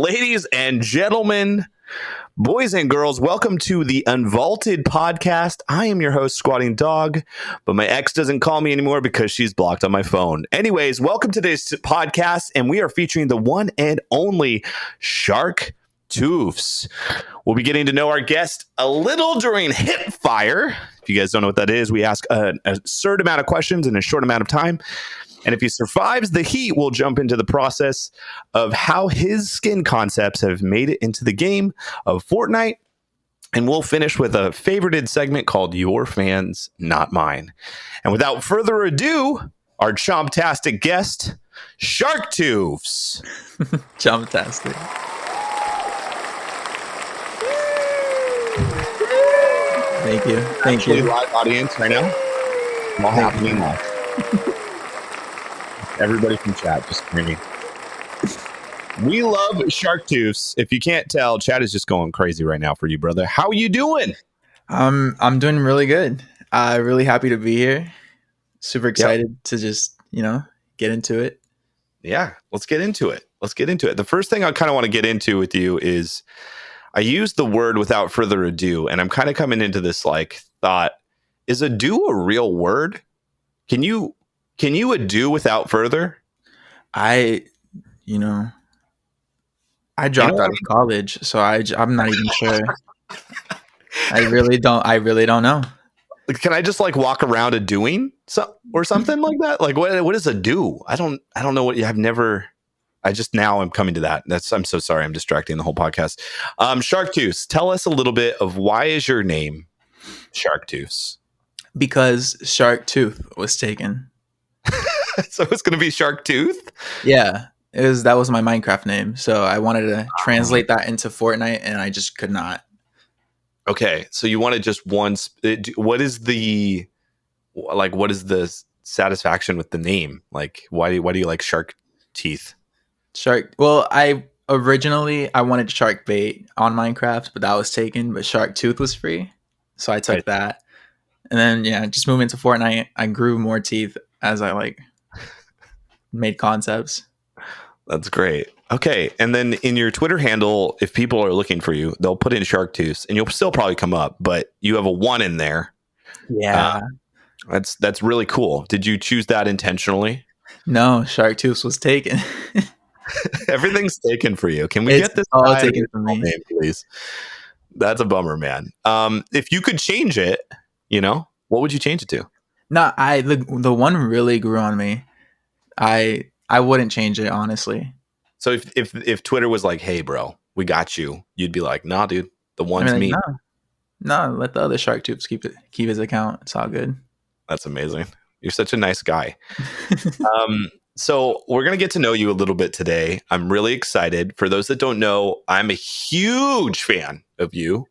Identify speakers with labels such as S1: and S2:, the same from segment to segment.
S1: Ladies and gentlemen, boys and girls, welcome to the Unvaulted podcast. I am your host, Squatingdog, but my ex doesn't call me anymore because she's blocked on my phone. Anyways, welcome to today's podcast, and we are featuring the one and only Sharktoofs. We'll be getting to know our guest a little during Hip Fire. If you guys don't know what that is, we ask a certain amount of questions in a short amount of time. And if he survives the heat, we'll jump into the process of how his skin concepts have made it into the game of Fortnite. And we'll finish with a favorited segment called Your Fans, Not Mine. And without further ado, our chomptastic guest, Sharktoofs.
S2: Chomptastic. Thank you. Thank you.
S1: Live audience right now. All happening live. Everybody from chat just screaming. We love Sharktoofs. If you can't tell, chat is just going crazy right now for you, brother. How you doing?
S2: I'm doing really good. Really happy to be here. Super excited to just, get into it.
S1: Yeah, let's get into it. The first thing I kind of want to get into with you is I use the word without further ado, and I'm kind of coming into this thought, is ado a real word? Can you ado without further?
S2: I dropped out of college, so I'm not even sure. I really don't know.
S1: Can I just walk around doing or something like that? What is a do? I don't know what now I'm coming to that. I'm so sorry. I'm distracting the whole podcast. Sharktoofs, tell us a little bit of why is your name Sharktoofs?
S2: Because Shark Tooth was taken.
S1: So it's going to be Sharktooth?
S2: Yeah, that was my Minecraft name. So I wanted to translate that into Fortnite, and I just could not.
S1: Okay, so you wanted just one. What is the satisfaction with the name? Why do you like shark teeth?
S2: Shark. Well, I wanted shark bait on Minecraft, but that was taken. But Shark Tooth was free, so I took that. And then just moving into Fortnite, I grew more teeth as I made concepts.
S1: That's great. Okay, and then in your Twitter handle, if people are looking for you, they'll put in Sharktoofs, and you'll still probably come up, but you have a 1 in there.
S2: Yeah,
S1: that's really cool. Did you choose that intentionally?
S2: No, Sharktoofs was taken.
S1: Everything's taken for you. Can we get this
S2: all taken from me,
S1: name, please? That's a bummer, man. If you could change it, what would you change it to?
S2: No, the one really grew on me. I wouldn't change it, honestly.
S1: So if Twitter was like, "Hey, bro, we got you," you'd be like, "Nah, dude, the one's me."
S2: No, let the other Sharktoofs keep his account. It's all good.
S1: That's amazing. You're such a nice guy. So we're gonna get to know you a little bit today. I'm really excited. For those that don't know, I'm a huge fan of you.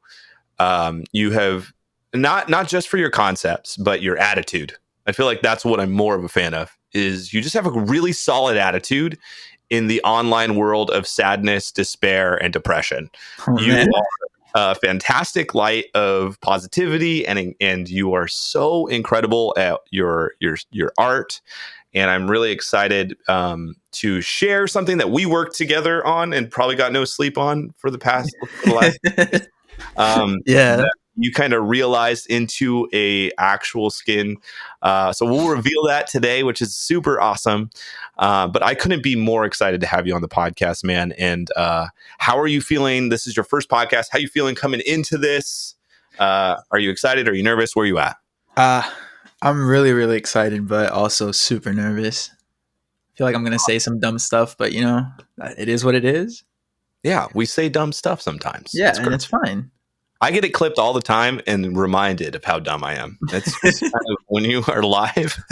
S1: You have not just for your concepts, but your attitude. I feel like that's what I'm more of a fan of. Is you just have a really solid attitude in the online world of sadness, despair, and depression. You are a fantastic light of positivity, and you are so incredible at your art. And I'm really excited to share something that we worked together on and probably got no sleep on for the last.
S2: Yeah.
S1: You kind of realized into a actual skin. So we'll reveal that today, which is super awesome. But I couldn't be more excited to have you on the podcast, man. And how are you feeling? This is your first podcast. How are you feeling coming into this? Are you excited? Are you nervous? Where are you at?
S2: I'm really, really excited, but also super nervous. I feel like I'm going to say some dumb stuff, but it is what it is.
S1: Yeah, we say dumb stuff sometimes.
S2: Yeah, and it's fine.
S1: I get it clipped all the time and reminded of how dumb I am. It's kind of when you are live.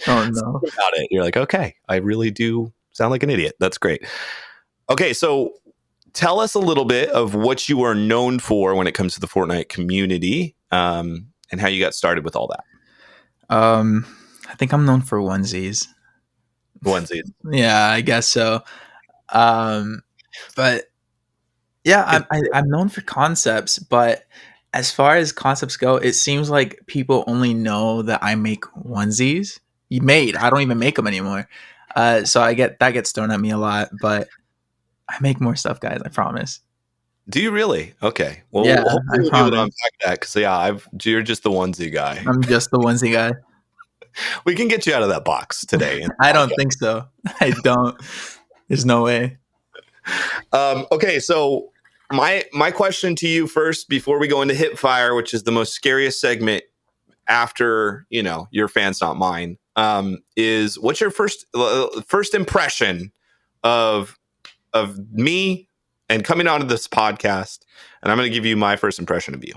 S2: Oh no!
S1: About it, you're like, okay, I really do sound like an idiot. That's great. Okay, so tell us a little bit of what you are known for when it comes to the Fortnite community, and how you got started with all that.
S2: I think I'm known for onesies.
S1: Onesies.
S2: Yeah, I guess so. But yeah, I'm known for concepts, but as far as concepts go, it seems like people only know that I make onesies. I don't even make them anymore. So that gets thrown at me a lot, but I make more stuff, guys. I promise.
S1: Do you really? Okay. Well,
S2: Yeah,
S1: hopefully
S2: I
S1: we'll be able to
S2: promise.
S1: unpack that because you're just the onesie guy.
S2: I'm just the onesie guy.
S1: We can get you out of that box today.
S2: I don't think so. I don't. There's no way.
S1: Okay, so my question to you first, before we go into hip fire, which is the most scariest segment after your fans not mine, is what's your first impression of me and coming onto this podcast? And I'm going to give you my first impression of you.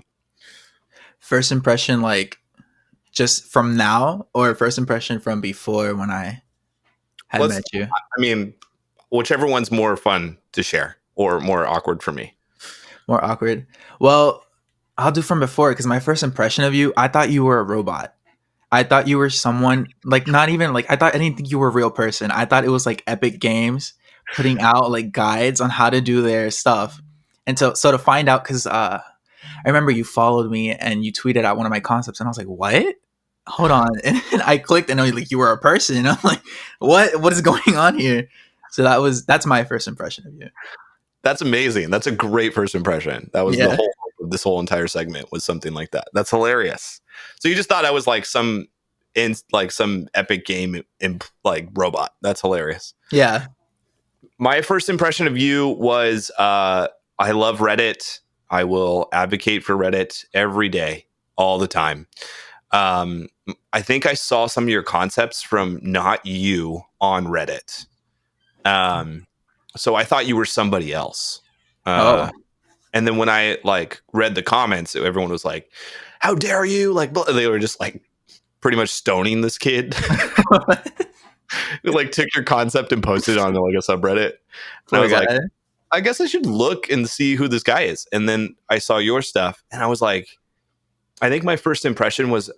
S2: First impression, like just from now, or first impression from before when I had met you?
S1: I mean, whichever one's more fun to share or more awkward for me.
S2: More awkward. Well, I'll do from before, because my first impression of you, I thought you were a robot. I thought you were someone, like, not even like, I didn't think you were a real person. I thought it was like Epic Games putting out like guides on how to do their stuff. And so to find out, because I remember you followed me and you tweeted out one of my concepts, and I was like, what? Hold on. And I clicked, and like, you were a person. And I'm like, what is going on here? So that's my first impression of you.
S1: That's amazing. That's a great first impression. That was the whole hope of this whole entire segment, was something like that. That's hilarious. So you just thought I was like some Epic game like robot. That's hilarious.
S2: Yeah.
S1: My first impression of you was I love Reddit. I will advocate for Reddit every day, all the time. I think I saw some of your concepts from Not You on Reddit. So I thought you were somebody else. And then when I like read the comments, everyone was like, "How dare you!" Like, they were just like pretty much stoning this kid. Who like took your concept and posted it on like a subreddit. And I was like, I guess I should look and see who this guy is. And then I saw your stuff, and I was like, I think my first impression was,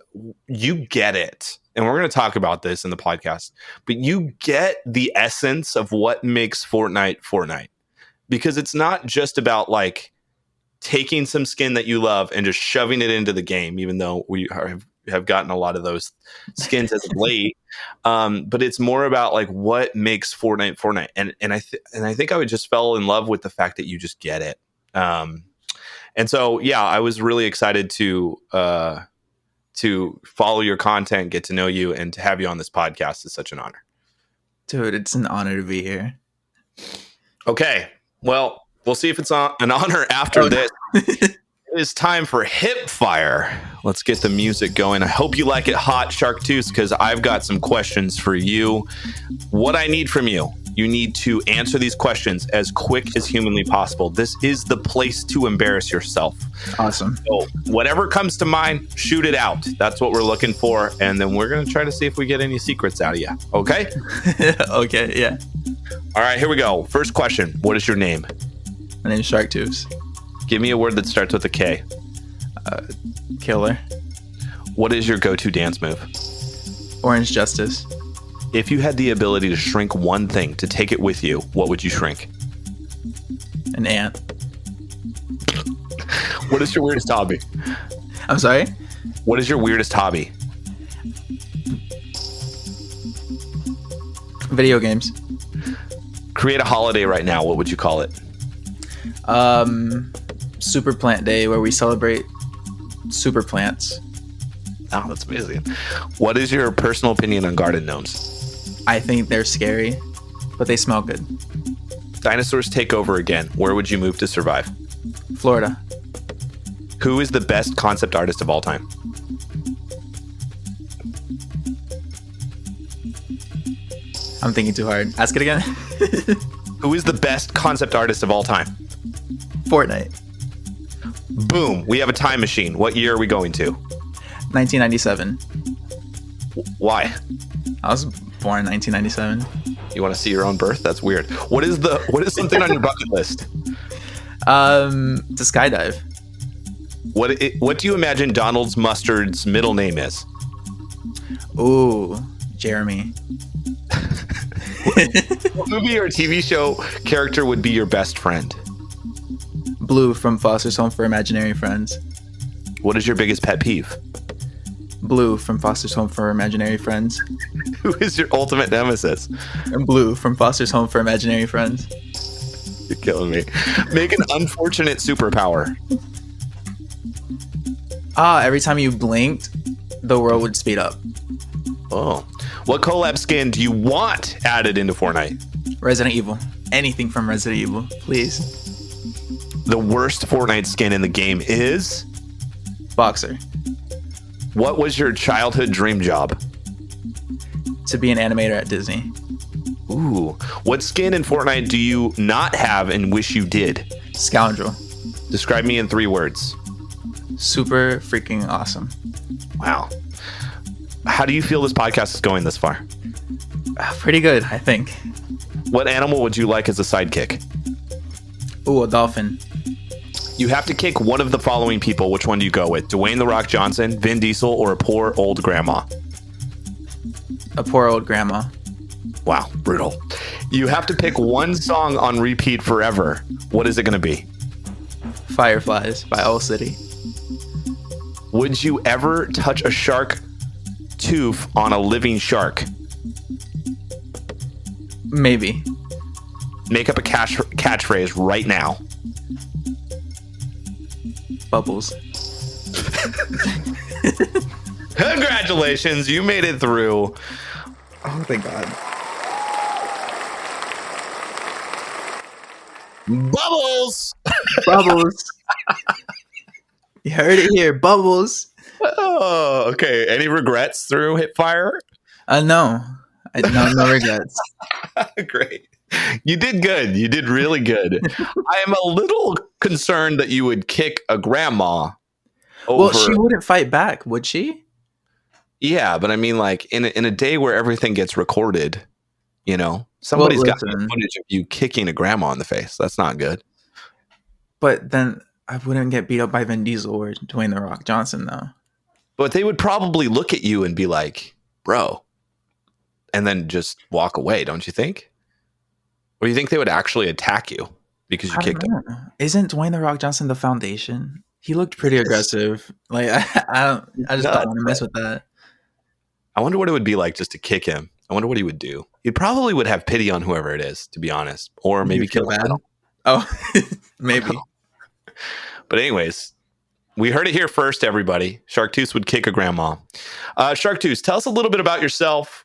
S1: you get it. And we're going to talk about this in the podcast, but you get the essence of what makes Fortnite. Because it's not just about like taking some skin that you love and just shoving it into the game, even though we have gotten a lot of those skins as of late. But it's more about like what makes Fortnite. And I think I would just fell in love with the fact that you just get it. And so, yeah, I was really excited to follow your content, get to know you, and to have you on this podcast is such an honor.
S2: Dude, it's an honor to be here.
S1: Okay. Well, we'll see if it's an honor after this. It is time for hip fire. Let's get the music going. I hope you like it hot, Sharktoofs, because I've got some questions for you. What I need from you, you need to answer these questions as quick as humanly possible. This is the place to embarrass yourself.
S2: Awesome.
S1: So whatever comes to mind, shoot it out. That's what we're looking for. And then we're going to try to see if we get any secrets out of you. Okay?
S2: Okay, yeah.
S1: All right, here we go. First question. What is your name?
S2: My name is Sharktoofs.
S1: Give me a word that starts with a K.
S2: Killer.
S1: What is your go-to dance move?
S2: Orange Justice.
S1: If you had the ability to shrink one thing to take it with you, what would you shrink?
S2: An ant.
S1: What is your weirdest hobby?
S2: I'm sorry?
S1: What is your weirdest hobby?
S2: Video games.
S1: Create a holiday right now. What would you call it?
S2: Super Plant Day, where we celebrate super plants.
S1: Oh, that's amazing. What is your personal opinion on garden gnomes?
S2: I think they're scary, but they smell good.
S1: Dinosaurs take over again. Where would you move to survive?
S2: Florida.
S1: Who is the best concept artist of all time?
S2: I'm thinking too hard. Ask it again.
S1: Who is the best concept artist of all time?
S2: Fortnite.
S1: Boom. We have a time machine. What year are we going to?
S2: 1997.
S1: Why?
S2: I was born in 1997.
S1: You want to see your own birth? That's weird. What is something on your bucket list?
S2: To skydive.
S1: What do you imagine Donald's Mustard's middle name is?
S2: Ooh, Jeremy.
S1: What movie or TV show character would be your best friend?
S2: Blue from Foster's Home for Imaginary Friends.
S1: What is your biggest pet peeve?
S2: Blue from Foster's Home for Imaginary Friends.
S1: Who is your ultimate nemesis?
S2: And Blue from Foster's Home for Imaginary Friends.
S1: You're killing me. Make an unfortunate superpower.
S2: Every time you blinked, the world would speed up.
S1: Oh. What collab skin do you want added into Fortnite?
S2: Resident Evil. Anything from Resident Evil, please.
S1: The worst Fortnite skin in the game is?
S2: Boxer.
S1: What was your childhood dream job?
S2: To be an animator at Disney.
S1: Ooh. What skin in Fortnite do you not have and wish you did?
S2: Scoundrel.
S1: Describe me in 3 words.
S2: Super freaking awesome.
S1: Wow. How do you feel this podcast is going this far?
S2: Pretty good, I think.
S1: What animal would you like as a sidekick?
S2: Ooh, a dolphin.
S1: You have to kick one of the following people. Which one do you go with? Dwayne "The Rock" Johnson, Vin Diesel, or a poor old grandma?
S2: A poor old grandma.
S1: Wow, brutal. You have to pick one song on repeat forever. What is it going to be?
S2: Fireflies by Owl City.
S1: Would you ever touch a shark tooth on a living shark?
S2: Maybe.
S1: Make up a catchphrase right now.
S2: Bubbles.
S1: Congratulations, you made it through.
S2: Oh, thank God.
S1: Bubbles!
S2: Bubbles. You heard it here. Bubbles.
S1: Oh, okay. Any regrets through Hipfire?
S2: No. No regrets.
S1: Great. You did good. You did really good. I am a little concerned that you would kick a grandma over.
S2: Well, she wouldn't fight back, would she?
S1: Yeah, but I mean, like in a day where everything gets recorded, you know, somebody's got footage of you kicking a grandma in the face. That's not good.
S2: But then I wouldn't get beat up by Vin Diesel or Dwayne "The Rock" Johnson, though.
S1: But they would probably look at you and be like, "Bro," and then just walk away. Don't you think? Or do you think they would actually attack you because you kicked them?
S2: Isn't Dwayne "The Rock" Johnson the Foundation? He looked pretty aggressive. Like I just don't want to mess with that.
S1: I wonder what it would be like just to kick him. I wonder what he would do. He probably would have pity on whoever it is, to be honest, or maybe kill him.
S2: Oh, maybe.
S1: But anyways, we heard it here first, everybody. Sharktoofs would kick a grandma. Sharktoofs, tell us a little bit about yourself.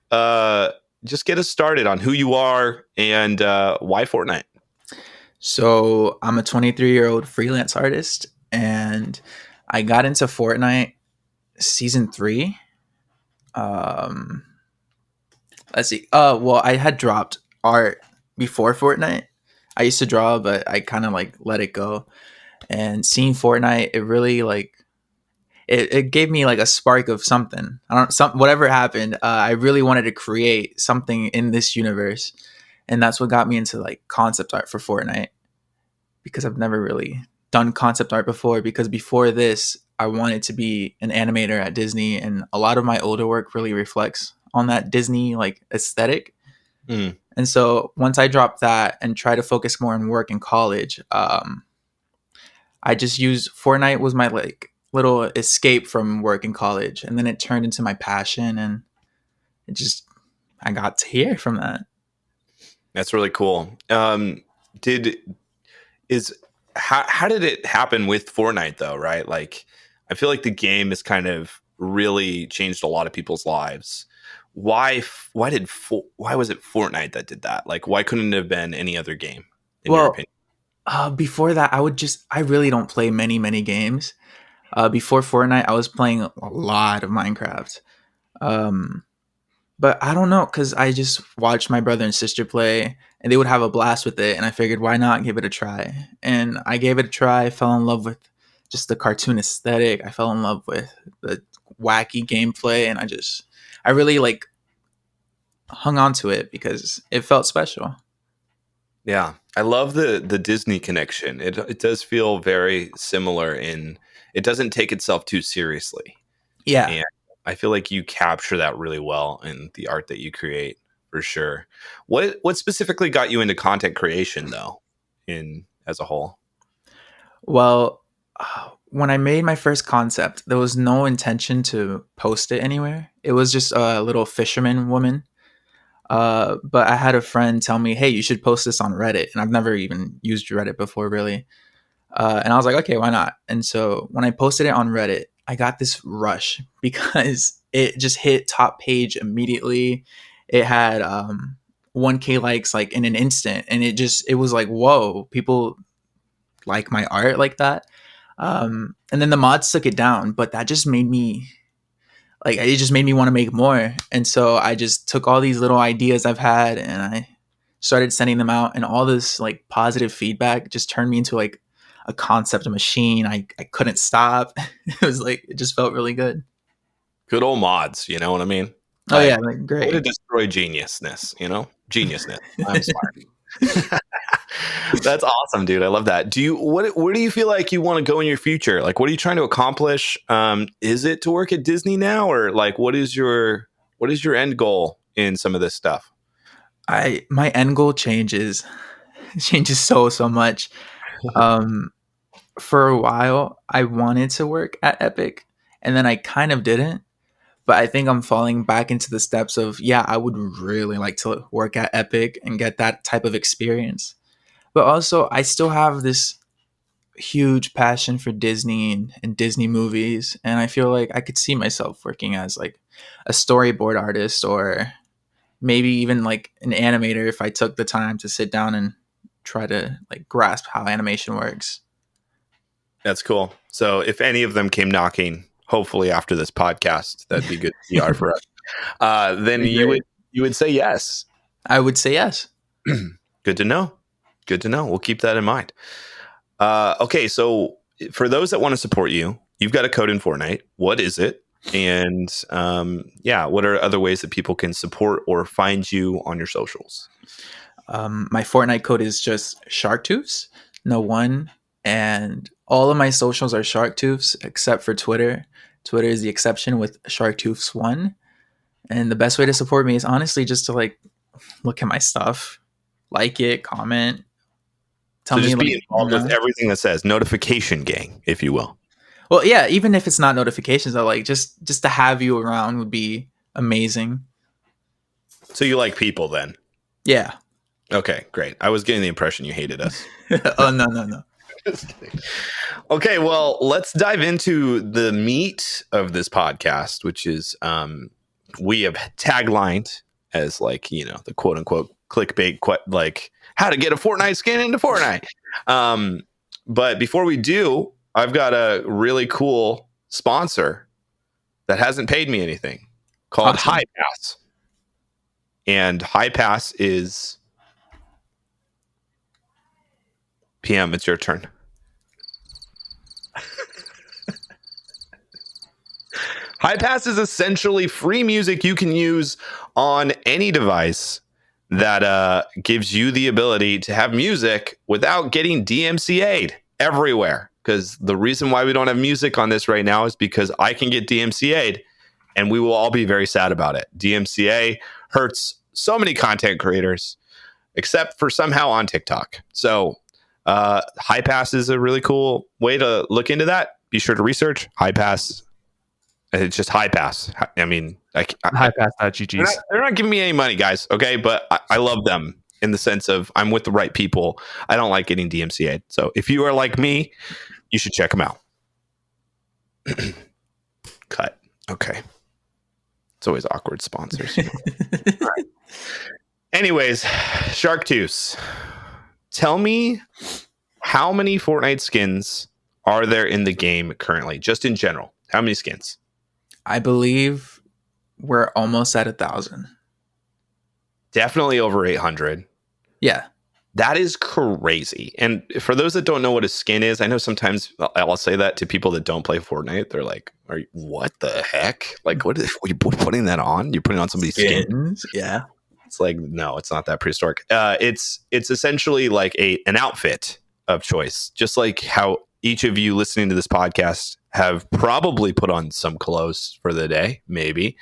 S1: Just get us started on who you are and why Fortnite.
S2: So I'm a 23-year-old freelance artist, and I got into Fortnite season 3. Let's see. Well, I had dropped art before Fortnite. I used to draw, but I kind of like let it go. And seeing Fortnite, it really like it gave me like a spark of something. Whatever happened, I really wanted to create something in this universe, and that's what got me into like concept art for Fortnite, because I've never really done concept art before. Because before this, I wanted to be an animator at Disney, and a lot of my older work really reflects on that Disney like aesthetic. And so once I dropped that and tried to focus more on work in college, I just used Fortnite was my like little escape from work in college, and then it turned into my passion, and I got to here from that.
S1: That's really cool. How did it happen with Fortnite though? Right, like I feel like the game has kind of really changed a lot of people's lives. Why was it Fortnite that did that? Like, why couldn't it have been any other game? In your opinion?
S2: Before that, I really don't play many games. Before Fortnite, I was playing a lot of Minecraft. But I don't know, because I just watched my brother and sister play, and they would have a blast with it, and I figured, why not give it a try? And I gave it a try. I fell in love with just the cartoon aesthetic. I fell in love with the wacky gameplay, and I really like hung on to it because it felt special.
S1: Yeah, I love the Disney connection. It does feel very similar in it doesn't take itself too seriously.
S2: Yeah.
S1: And I feel like you capture that really well in the art that you create, for sure. What specifically got you into content creation though, as a whole?
S2: Well, when I made my first concept, there was no intention to post it anywhere. It was just a little fisherman woman. But I had a friend tell me, hey, you should post this on Reddit. And I've never even used Reddit before, really. And I was like, okay, why not? And so when I posted it on Reddit, I got this rush because it just hit top page immediately. It had 1K likes like in an instant. And it was like, whoa, people like my art like that. And then the mods took it down, but that just made me like, it just made me want to make more. And so I just took all these little ideas I've had and I started sending them out, and all this like positive feedback just turned me into like a concept machine. I couldn't stop. It was like, it just felt really good.
S1: Good old mods, you know what I mean?
S2: Oh
S1: Like,
S2: yeah, like,
S1: way
S2: great.
S1: to destroy geniusness, you know? Geniusness. I'm smart. That's awesome, dude. I love that. Where do you feel like you want to go in your future? Like, what are you trying to accomplish? Is it to work at Disney now, or like what is your end goal in some of this stuff?
S2: My end goal changes. It changes so much. Um for a while I wanted to work at Epic, and then I kind of didn't. But I think I'm falling back into the steps of, yeah, I would really like to work at Epic and get that type of experience. But also, I still have this huge passion for Disney and Disney movies. And I feel like I could see myself working as like a storyboard artist, or maybe even like an animator if I took the time to sit down and try to like grasp how animation works.
S1: That's cool. So if any of them came knocking, hopefully after this podcast, that'd be good PR for us. Then you would say yes.
S2: I would say yes.
S1: Good to know. Good to know. We'll keep that in mind. Okay, so for those that want to support you, you've got a code in Fortnite. What is it? And what are other ways that people can support or find you on your socials?
S2: My Fortnite code is just Sharktoofs, no one, and all of my socials are Sharktoofs except for Twitter. Twitter is the exception with Sharktoofs1. And the best way to support me is honestly just to like look at my stuff, like it, comment, tell
S1: So
S2: me
S1: just be
S2: like,
S1: involved with everything that says notification gang, if you will.
S2: Well, yeah, even if it's not notifications, I like just to have you around would be amazing.
S1: So you like people then?
S2: Yeah.
S1: Okay, great. I was getting the impression you hated us.
S2: Oh no.
S1: Okay, well, let's dive into the meat of this podcast, which is we have taglined as like, you know, the quote unquote clickbait, like how to get a Fortnite skin into Fortnite. But before we do, I've got a really cool sponsor that hasn't paid me anything called
S2: Awesome.
S1: High Pass. And High Pass is PM, it's your turn. High Pass is essentially free music you can use on any device that gives you the ability to have music without getting DMCA'd everywhere. Because the reason why we don't have music on this right now is because I can get DMCA'd and we will all be very sad about it. DMCA hurts so many content creators, except for somehow on TikTok. So High Pass is a really cool way to look into that. Be sure to research High Pass. It's just High Pass. I mean,
S3: highpass.gg's.
S1: They're not giving me any money, guys. Okay, but I love them in the sense of I'm with the right people. I don't like getting DMCA'd. So if you are like me, you should check them out. Cut. Okay. It's always awkward sponsors. You know? Right. Anyways, Sharktoofs, tell me how many Fortnite skins are there in the game currently, just in general? How many skins?
S2: I believe we're almost at 1,000.
S1: Definitely over 800.
S2: Yeah.
S1: That is crazy. And for those that don't know what a skin is, I know sometimes I'll say that to people that don't play Fortnite. They're like, what the heck? Like, what are you putting that on? You're putting on somebody's skin?
S2: Yeah.
S1: It's like, no, it's not that prehistoric. It's essentially like an outfit of choice, just like how each of you listening to this podcast have probably put on some clothes for the day, maybe.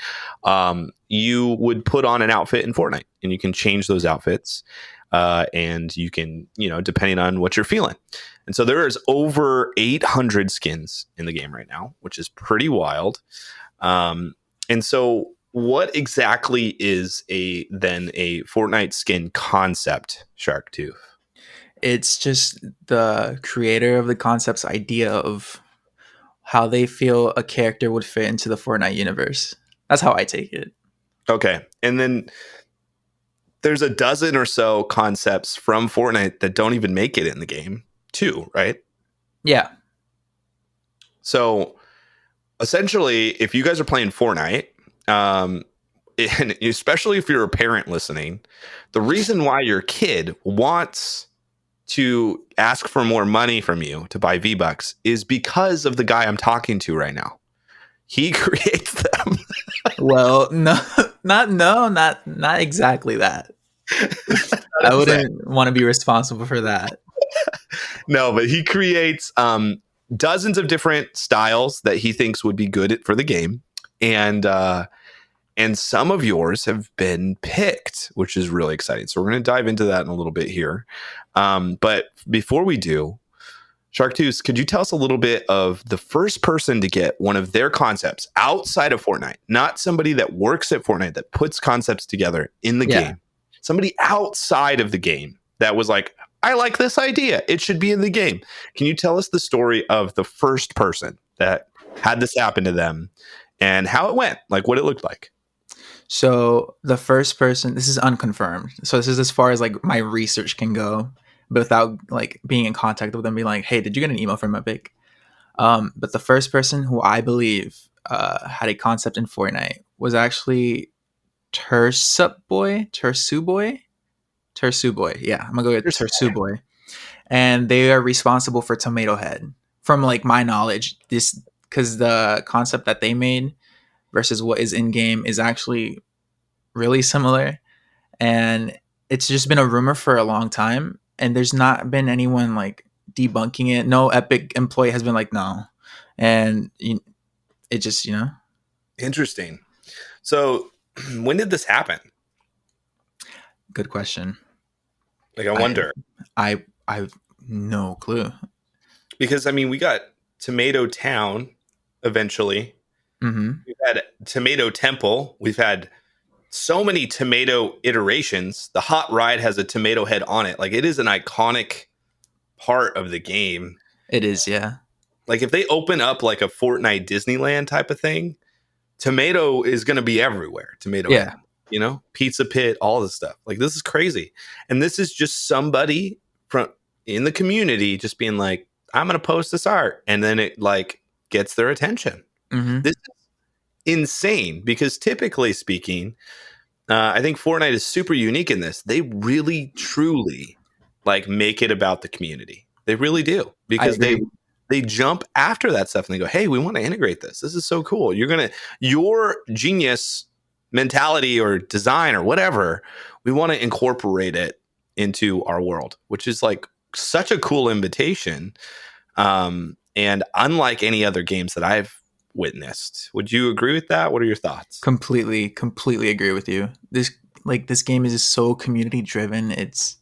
S1: You would put on an outfit in Fortnite, and you can change those outfits, and you can, depending on what you're feeling. And so there is over 800 skins in the game right now, which is pretty wild. And so what exactly is a Fortnite skin concept, Sharktooth?
S2: It's just the creator of the concept's idea of how they feel a character would fit into the Fortnite universe. That's how I take it.
S1: Okay. And then there's a dozen or so concepts from Fortnite that don't even make it in the game, too, right?
S2: Yeah.
S1: So essentially, if you guys are playing Fortnite, and especially if you're a parent listening, the reason why your kid wants to ask for more money from you to buy V-Bucks is because of the guy I'm talking to right now. He creates them.
S2: Well, not exactly that. I wouldn't want to be responsible for that.
S1: No, but he creates dozens of different styles that he thinks would be good for the game, and some of yours have been picked, which is really exciting. So we're going to dive into that in a little bit here. But before we do, Sharktoofs, could you tell us a little bit of the first person to get one of their concepts outside of Fortnite, not somebody that works at Fortnite that puts concepts together in the game, somebody outside of the game that was like, I like this idea, it should be in the game. Can you tell us the story of the first person that had this happen to them and how it went, like what it looked like?
S2: So the first person, this is unconfirmed. So this is as far as like my research can go, but without like being in contact with them, being like, "Hey, did you get an email from Epic?" But the first person who I believe had a concept in Fortnite was actually Tersu Boy. Yeah, I'm gonna go with Tersu Boy, and they are responsible for Tomato Head. From like my knowledge, this because the concept that they made versus what is in game is actually really similar, and it's just been a rumor for a long time, and there's not been anyone like debunking it. No Epic employee has been like no, and it just
S1: Interesting. So when did this happen?
S2: good question.
S1: Like I wonder.
S2: I have no clue.
S1: Because I mean, we got Tomato Town eventually.
S2: Mm-hmm.
S1: We've had Tomato Temple. We've had so many tomato iterations. The hot ride has a tomato head on it. Like it is an iconic part of the game.
S2: It is, yeah.
S1: Like if they open up like a Fortnite Disneyland type of thing, tomato is going to be everywhere. Tomato head, Pizza Pit, all this stuff. Like this is crazy. And this is just somebody from in the community just being like, I'm going to post this art. And then it like gets their attention.
S2: Mm-hmm.
S1: This is insane because typically speaking, I think Fortnite is super unique in this. They really, truly like make it about the community. They really do because they jump after that stuff and they go, hey, we want to integrate this. This is so cool. Your genius mentality or design or whatever, we want to incorporate it into our world, which is like such a cool invitation. And unlike any other games that I've witnessed, would you agree with that? What are your thoughts?
S2: Completely agree with you. This game is just so community driven. It's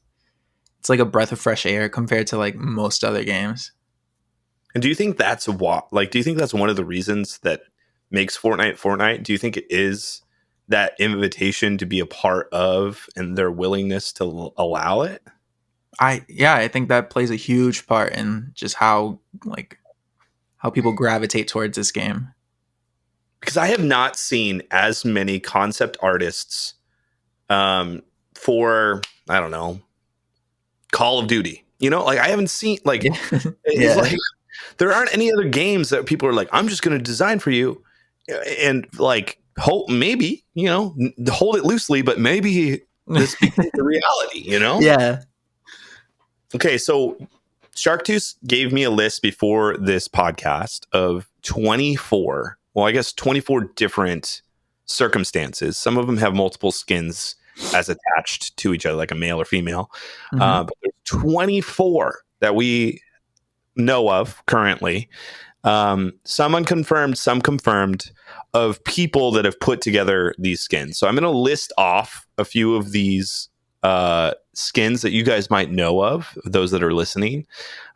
S2: like a breath of fresh air compared to like most other games.
S1: And do you think that's one of the reasons that makes Fortnite? Do you think it is that invitation to be a part of and their willingness to allow it?
S2: I think that plays a huge part in just how people gravitate towards this game.
S1: Because I have not seen as many concept artists for, I don't know, Call of Duty. Like I haven't seen it's like there aren't any other games that people are like, I'm just going to design for you and like hope maybe, hold it loosely, but maybe this becomes the reality,
S2: Yeah.
S1: Okay, so Sharktoofs gave me a list before this podcast of 24 different circumstances. Some of them have multiple skins as attached to each other, like a male or female.
S2: Mm-hmm.
S1: But there's 24 that we know of currently. Some unconfirmed, some confirmed, of people that have put together these skins. So I'm going to list off a few of these skins that you guys might know of, those that are listening.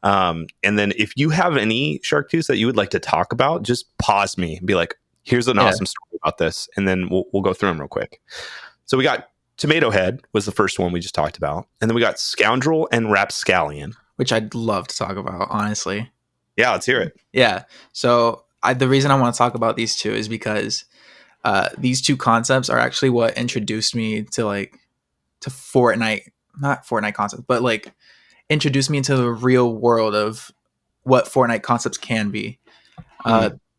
S1: And then if you have any Sharktoofs that you would like to talk about, just pause me and be like, here's an awesome story about this, and then we'll go through them real quick. So we got Tomato Head was the first one we just talked about, and then we got Scoundrel and Rapscallion,
S2: which I'd love to talk about, honestly.
S1: Yeah, let's hear it.
S2: Yeah. So the reason I want to talk about these two is because these two concepts are actually what introduced me to Fortnite, not Fortnite concepts, but like introduced me into the real world of what Fortnite concepts can be.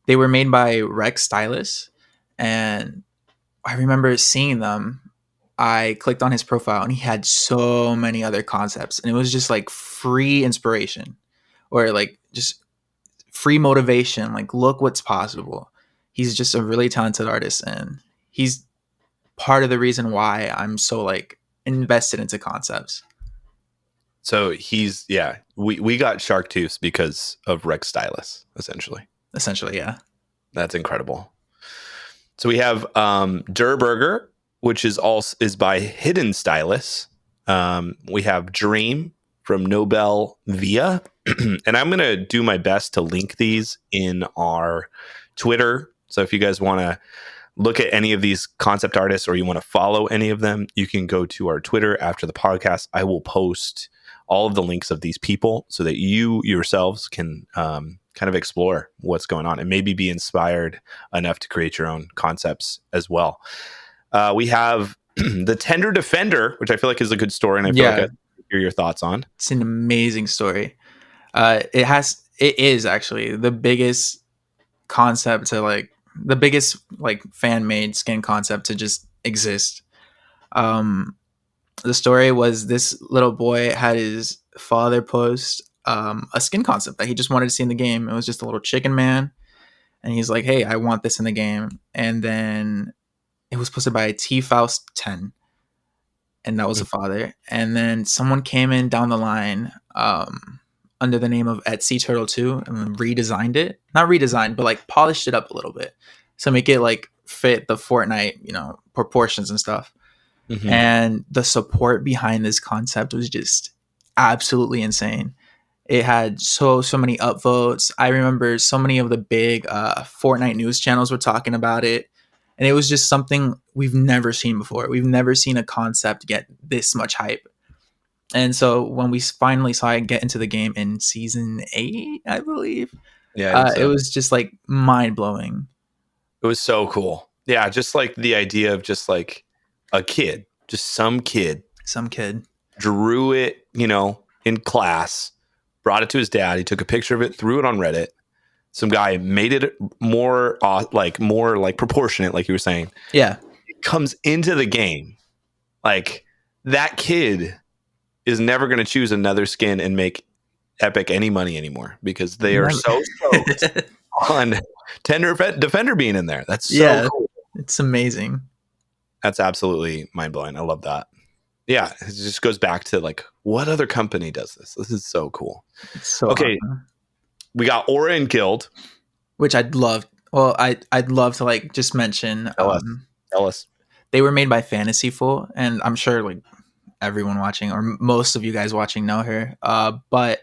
S2: They were made by Rex Stylus, and I remember seeing them. I clicked on his profile and he had so many other concepts, and it was just like free inspiration or like just free motivation. Like, look what's possible. He's just a really talented artist, and he's part of the reason why I'm so like invested into concepts.
S1: So we got Sharktoofs because of Rex Stylus, essentially.
S2: Yeah.
S1: That's incredible. So we have Der Burger, which is by Hidden Stylus. We have Dream from Nobel Via. And I'm going to do my best to link these in our Twitter. So if you guys want to look at any of these concept artists or you want to follow any of them, you can go to our Twitter after the podcast. I will post all of the links of these people so that you yourselves can kind of explore what's going on and maybe be inspired enough to create your own concepts as well. We have the Tender Defender, which I feel like is a good story, and I feel like I hear your thoughts on.
S2: It's an amazing story. It is actually the biggest concept to like the biggest like fan made skin concept to just exist. The story was this little boy had his father post a skin concept that he just wanted to see in the game. It was just a little chicken man, and he's like, "Hey, I want this in the game." And then it was posted by T Faust 10, and that was the father. And then someone came in down the line under the name of Etsy Turtle 2 and then redesigned it. Not redesigned, but like polished it up a little bit to make it like fit the Fortnite, proportions and stuff. Mm-hmm. And the support behind this concept was just absolutely insane. It had so many upvotes. I remember so many of the big Fortnite news channels were talking about it. And it was just something we've never seen before. We've never seen a concept get this much hype. And so when we finally saw it get into the game in season 8, I believe, it was just like mind blowing.
S1: It was so cool. Yeah, just like the idea of just like a kid, just some kid drew it, in class, brought it to his dad. He took a picture of it, threw it on Reddit. Some guy made it more proportionate, like you were saying.
S2: Yeah.
S1: It comes into the game. Like, that kid is never going to choose another skin and make Epic any money anymore because they are so stoked on Tender Defender being in there. That's so cool.
S2: It's amazing.
S1: That's absolutely mind-blowing. I love that. Yeah, it just goes back to like, what other company does this? This is so cool.
S2: It's so
S1: okay.
S2: Awesome.
S1: We got Aura and Guild,
S2: which I'd love. Well, I'd love to like just mention.
S1: Tell us.
S2: They were made by Fantasyful, and I'm sure like everyone watching or most of you guys watching know her. But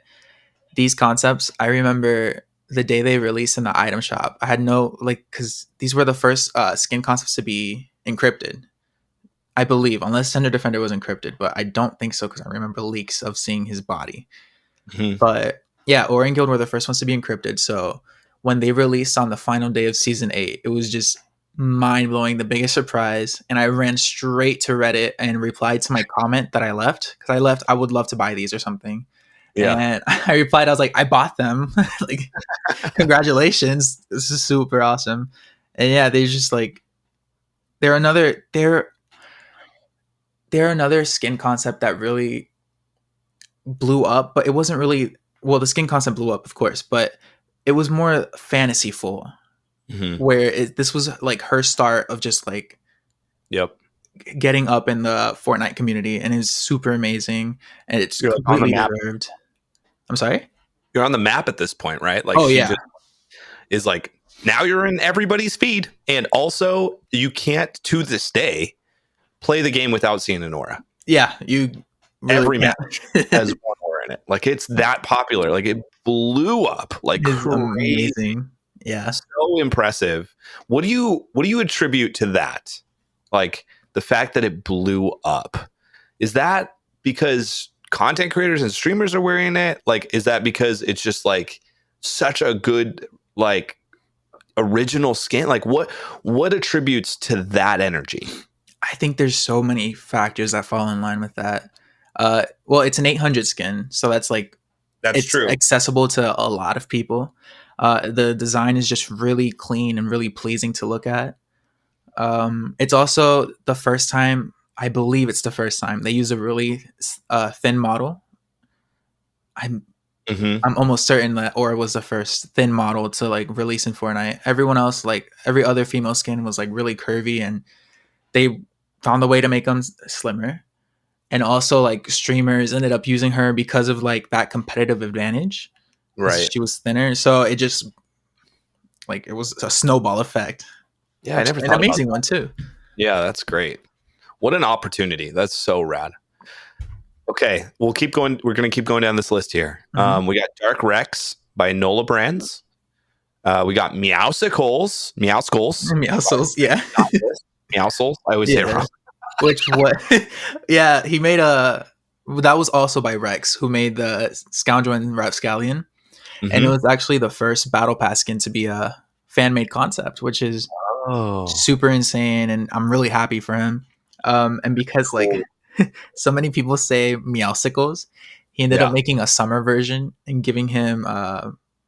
S2: these concepts, I remember the day they released in the item shop. I had because these were the first skin concepts to be encrypted, I believe, unless Tender Defender was encrypted, but I don't think so because I remember leaks of seeing his body. Mm-hmm. But yeah, Aura and Guild were the first ones to be encrypted. So when they released on the final day of season 8, it was just mind-blowing, the biggest surprise. And I ran straight to Reddit and replied to my comment that I left because I would love to buy these or something. Yeah. And I replied, I was like, I bought them. Like, congratulations. This is super awesome. And yeah, they just like, they're another skin concept that really blew up, but it wasn't really, well, the skin concept blew up, of course, but it was more fantasyful, mm-hmm. where this was like her start of just like, getting up in the Fortnite community, and it's super amazing, and it's completely deserved. I'm sorry?
S1: You're on the map at this point, right? Like, just is like, now you're in everybody's feed, and also you can't, to this day, play the game without seeing an aura.
S2: Yeah, you really
S1: every match has one aura in it. Like, it's that popular. Like, it blew up like crazy.
S2: Amazing. Yeah.
S1: So impressive. What do you attribute to that? Like the fact that it blew up. Is that because content creators and streamers are wearing it? Like, is that because it's just like such a good like original skin? Like what attributes to that energy?
S2: I think there's so many factors that fall in line with that. Well, it's an 800 skin, so that's like
S1: That's
S2: it's
S1: true.
S2: accessible to a lot of people. The design is just really clean and really pleasing to look at. It's also the first time, I believe it's the first time they use a really thin model. I'm
S1: Mm-hmm.
S2: I'm almost certain that Aura was the first thin model to like release in Fortnite. Everyone else, like every other female skin, was like really curvy, and they found a way to make them slimmer. And also, like streamers ended up using her because of like that competitive advantage, because
S1: Right.
S2: she was thinner. So it just like it was a snowball effect,
S1: Yeah, I
S2: which
S1: never
S2: an
S1: thought about
S2: amazing
S1: that.
S2: one too.
S1: Yeah, that's great. What an opportunity. That's so rad. Okay, we'll keep going. We're going to keep going down this list here.
S2: Mhm.
S1: We got Dark Rex by Nola Brands. We got Meowsicles.
S2: Meowscles, yeah,
S1: Meowscles. I always say it
S2: yeah.
S1: wrong.
S2: Which what? Yeah, he made a. That was also by Rex, who made the Scoundrel and Rapscallion, and it
S1: Mm-hmm.
S2: was actually the first Battle Pass skin to be a fan made concept, which is
S1: Oh,
S2: super insane, and I'm really happy for him. And because like
S1: cool.
S2: so many people say Meowsicles, he ended up
S1: Yeah.
S2: making a summer version and giving him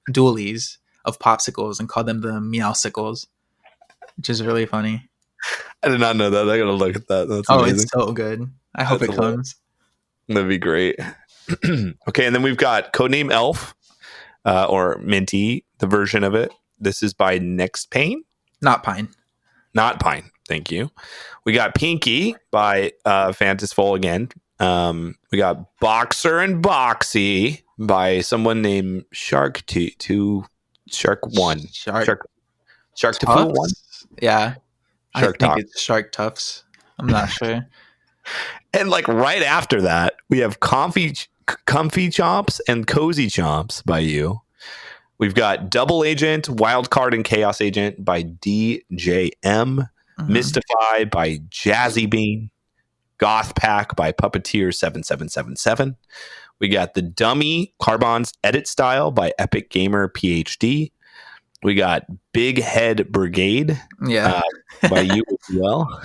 S2: dualies of popsicles and called them the Meowsicles, which is really funny.
S1: I did not know that. I got to look at that. That's
S2: Oh, it's
S1: amazing.
S2: so good. I hope
S1: That's
S2: it
S1: hilarious.
S2: comes.
S1: That'd be great. Okay, and then we've got Codename Elf or Minty, the version of it. This is by Next Pain.
S2: Not Pine.
S1: Not Pine. Thank you. We got Pinky by Fantasful again. We got Boxer and Boxy by someone named Shark Shark One.
S2: Shark
S1: Sharktoofs One.
S2: Tufts? Yeah, I
S1: Shark
S2: think
S1: Talk.
S2: it's Shark Tufts. I'm not sure.
S1: And like right after that, we have Comfy Chomps and Cozy Chomps by you. We've got Double Agent, Wildcard, and Chaos Agent by DJM.
S2: Mhm.
S1: Mystify by Jazzy Bean. Goth Pack by Puppeteer 7777. We got the Dummy Carbon's Edit Style by Epic Gamer PhD. We got Big Head Brigade
S2: Yeah.
S1: by you as well,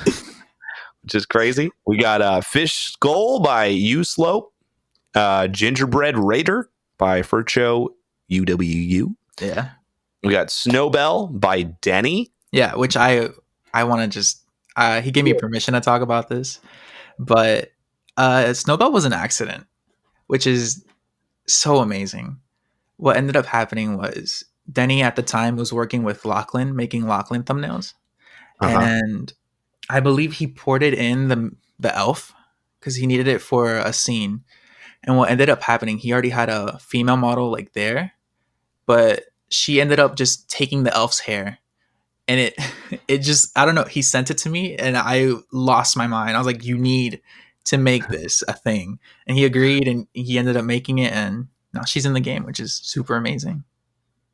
S1: which is crazy. We got Fish Skull by U Slope. Gingerbread Raider by Furcho UWU.
S2: Yeah.
S1: We got Snowbell by Denny.
S2: Yeah, which I want to just he gave me permission to talk about this, but Snowbell was an accident, which is so amazing. What ended up happening was Denny at the time was working with Lachlan, making Lachlan thumbnails, and I believe he ported in the elf because he needed it for a scene. And what ended up happening, he already had a female model like there, but she ended up just taking the elf's hair, and it just, I don't know, he sent it to me and I lost my mind. I was like, you need to make this a thing, and he agreed, and he ended up making it, and now she's in the game, which is super amazing.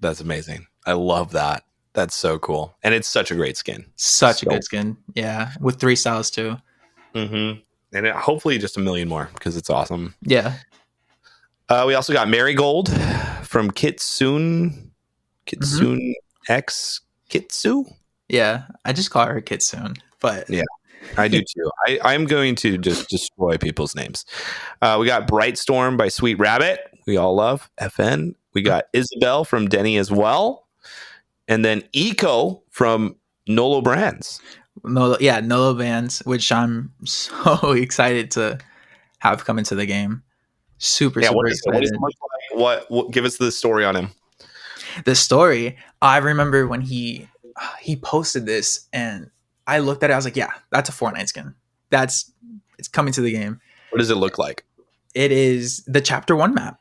S1: That's amazing. I love that. That's so cool. And it's such a great skin.
S2: Such a good skin. Yeah, with 3 styles too.
S1: Mm-hmm. And hopefully just a million more because it's awesome.
S2: Yeah.
S1: We also got Marigold from Kitsune X Kitsu.
S2: Yeah, I just call her Kitsune, but
S1: Yeah, I do too. I'm going to just destroy people's names. We got Brightstorm by Sweet Rabbit. We all love FN. We got Isabel from Denny as well. And then Eco from Nolo Brands.
S2: Nolo Bands, which I'm so excited to have come into the game. Super
S1: What
S2: excited.
S1: does it look like? What give us the story on him?
S2: The story, I remember when he posted this, and I looked at it, I was like, yeah, that's a Fortnite skin. It's coming to the game.
S1: What does it look like?
S2: It is the chapter 1 map.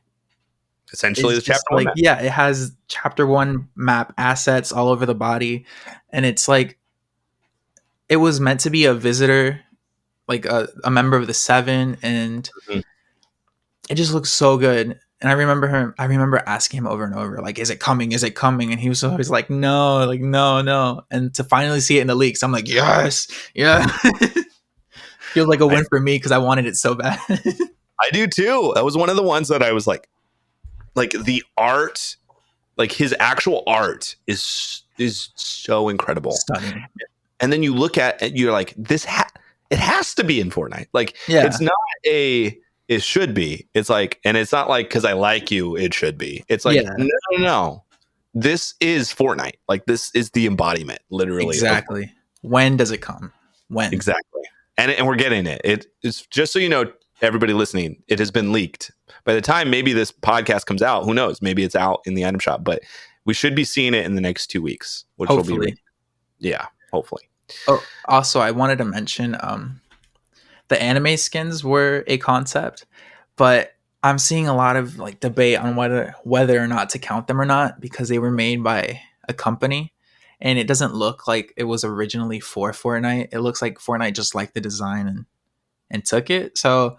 S1: Essentially, the
S2: It's just
S1: chapter 1 map.
S2: Yeah, it has chapter 1 map assets all over the body, and it's like it was meant to be a visitor, like a member of the 7, and
S1: Mhm.
S2: it just looks so good. And I remember asking him over and over, like, is it coming? Is it coming? And he was always like, no, no. And to finally see it in the leaks, I'm like, yes, yeah. Feels like a win for me because I wanted it so bad.
S1: I do too. That was one of the ones that I was like the art, like his actual art is so incredible.
S2: Stunning.
S1: And then you look at it, you're like, it has to be in Fortnite. Like,
S2: Yeah.
S1: it's not it should be. It's like, and it's not like, because I like you, it should be. It's like, no. This is Fortnite. Like, this is the embodiment, literally.
S2: Exactly. When does it come? When?
S1: Exactly. And we're getting it. It's just so you know, everybody listening, it has been leaked. By the time maybe this podcast comes out, who knows? Maybe it's out in the item shop, but we should be seeing it in the next 2 weeks, which
S2: hopefully.
S1: will be, yeah, hopefully.
S2: Oh, also, I wanted to mention the anime skins were a concept, but I'm seeing a lot of like debate on whether or not to count them or not because they were made by a company, and it doesn't look like it was originally for Fortnite. It looks like Fortnite just liked the design and took it. So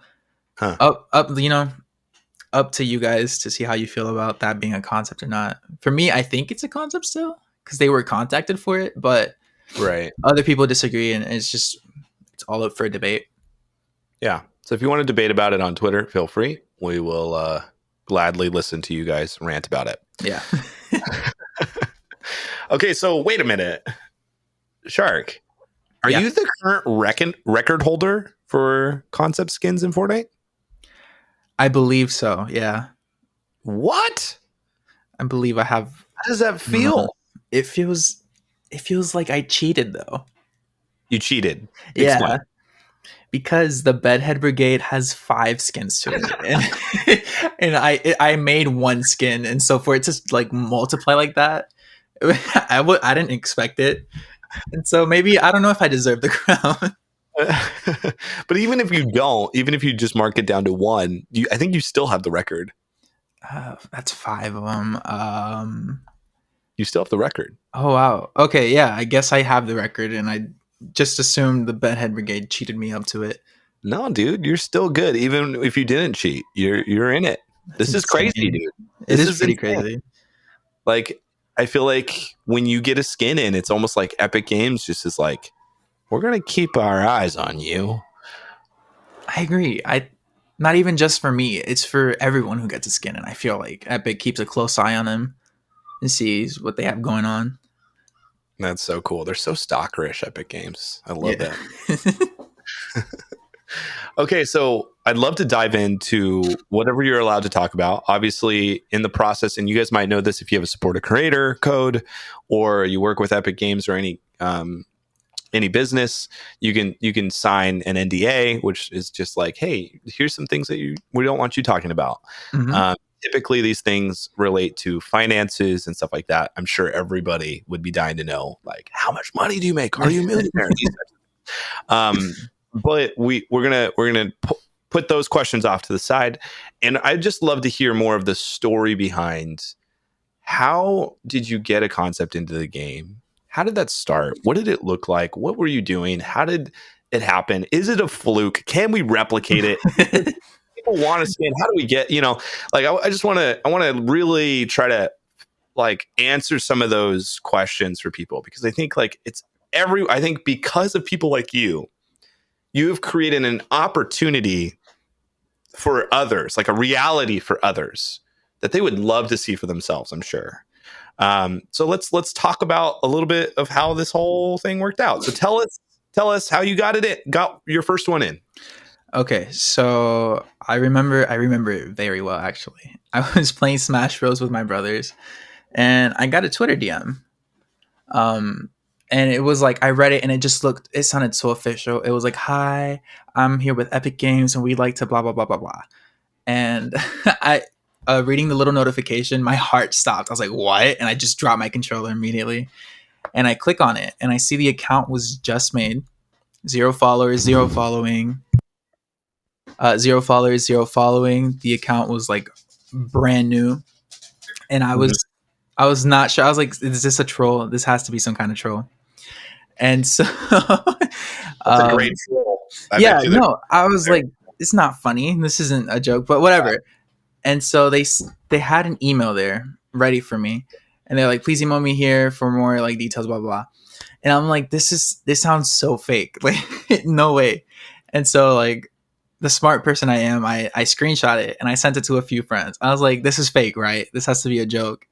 S2: up to you guys to see how you feel about that being a concept or not. For me, I think it's a concept still because they were contacted for it, but
S1: right,
S2: other people disagree, and it's all up for a debate.
S1: Yeah. So if you want to debate about it on Twitter, feel free. We will gladly listen to you guys rant about it.
S2: Yeah.
S1: Okay, so wait a minute. Shark, are you the current record holder for concept skins in Fortnite?
S2: I believe so, yeah.
S1: What?
S2: I believe I have.
S1: How does that feel?
S2: It feels like I cheated, though.
S1: You cheated.
S2: Yeah.
S1: Explain.
S2: Because the Bedhead Brigade has 5 skins to it, and I made 1 skin, and so for it to like multiply like that, I didn't expect it, and so maybe I don't know if I deserve the crown.
S1: But even if you just mark it down to 1, I think you still have the record.
S2: That's 5 of them.
S1: You still have the record.
S2: Oh wow. Okay, yeah. I guess I have the record, and I just assumed the Bedhead Brigade cheated me up to it.
S1: No, dude, you're still good. Even if you didn't cheat, you're in it. This is crazy, dude.
S2: It is pretty crazy.
S1: Like, I feel like when you get a skin in, it's almost like Epic Games just is like, we're gonna keep our eyes on you.
S2: I agree. Not even just for me, it's for everyone who gets a skin, and I feel like Epic keeps a close eye on them and sees what they have going on.
S1: That's so cool. They're so stalkerish, Epic Games. I love that. Okay, so I'd love to dive into whatever you're allowed to talk about. Obviously, in the process, and you guys might know this if you have a support a creator code or you work with Epic Games or any business, you can sign an NDA, which is just like, hey, here's some things that we don't want you talking about.
S2: Mm-hmm.
S1: Typically, these things relate to finances and stuff like that. I'm sure everybody would be dying to know, like, how much money do you make? Are you a millionaire? But we're gonna put those questions off to the side, and I'd just love to hear more of the story behind how did you get a concept into the game? How did that start? What did it look like? What were you doing? How did it happen? Is it a fluke? Can we replicate it? People want to skin. How do we get? Like I want to really try to like answer some of those questions for people, because I think like I think because of people like you have created an opportunity for others, like a reality for others that they would love to see for themselves, I'm sure. So let's talk about a little bit of how this whole thing worked out. So tell us how you got your first one in.
S2: Okay, so I remember it very well, actually. I was playing Smash Bros with my brothers, and I got a Twitter DM. And it was like, I read it and it sounded so official. It was like, hi, I'm here with Epic Games and we'd like to blah, blah, blah, blah, blah. And reading the little notification, my heart stopped. I was like, what? And I just dropped my controller immediately. And I click on it and I see the account was just made. 0 followers, 0 following. 0 followers, 0 following. The account was like brand new. And I was not sure. I was like, is this a troll? This has to be some kind of troll. And so
S1: that's a great troll.
S2: I was like, it's not funny. This isn't a joke, but whatever. And so they had an email there ready for me, and they're like, please email me here for more like details, blah blah blah. And I'm like, this sounds so fake, like no way. And so like the smart person I am, I screenshot it and I sent it to a few friends. I was like, this is fake, right? This has to be a joke.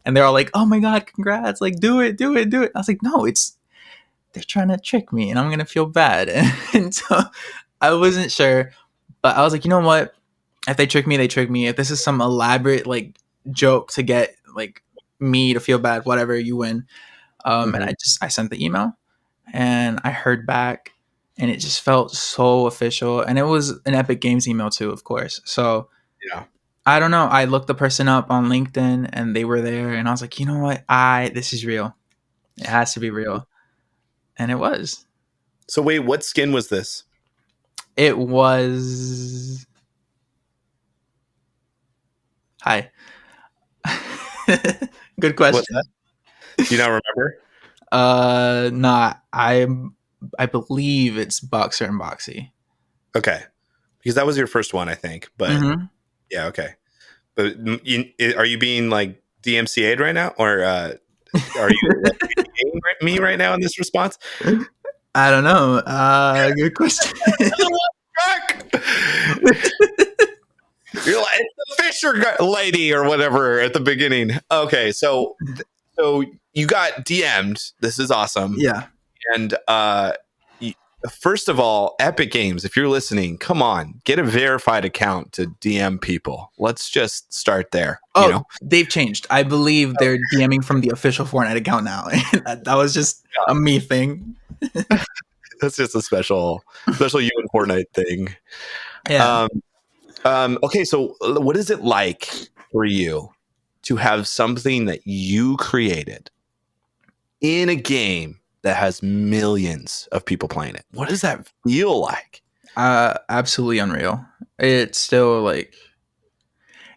S2: And they're all like, oh my god, congrats, like do it. I was like, no, they're trying to trick me and I'm gonna feel bad. And so I wasn't sure, but I was like, you know what? If they trick me, they trick me. If this is some elaborate like joke to get like me to feel bad, whatever, you win. And I sent the email and I heard back and it just felt so official. And it was an Epic Games email too, of course. So
S1: Yeah.
S2: I don't know. I looked the person up on LinkedIn and they were there and I was like, you know what? This is real. It has to be real. And it was.
S1: So wait, what skin was this?
S2: It was. Hi. Good question.
S1: What's that? Do you not remember?
S2: Nah. I believe it's Boxer and Boxy.
S1: Okay, because that was your first one, I think. But yeah, okay. But are you being like DMCA'd right now, or are you like, me right now in this response?
S2: I don't know. Good question.
S1: You're like it's the Fisher lady or whatever at the beginning. Okay, so you got DM'd. This is awesome.
S2: Yeah.
S1: And first of all, Epic Games, if you're listening, come on, get a verified account to DM people. Let's just start there.
S2: Oh,
S1: you know?
S2: They've changed. I believe they're DMing from the official Fortnite account now. That was just a me thing.
S1: That's just a special you and Fortnite thing.
S2: Yeah.
S1: Okay, so what is it like for you to have something that you created in a game that has millions of people playing it? What does that feel like?
S2: Absolutely unreal. It's still like,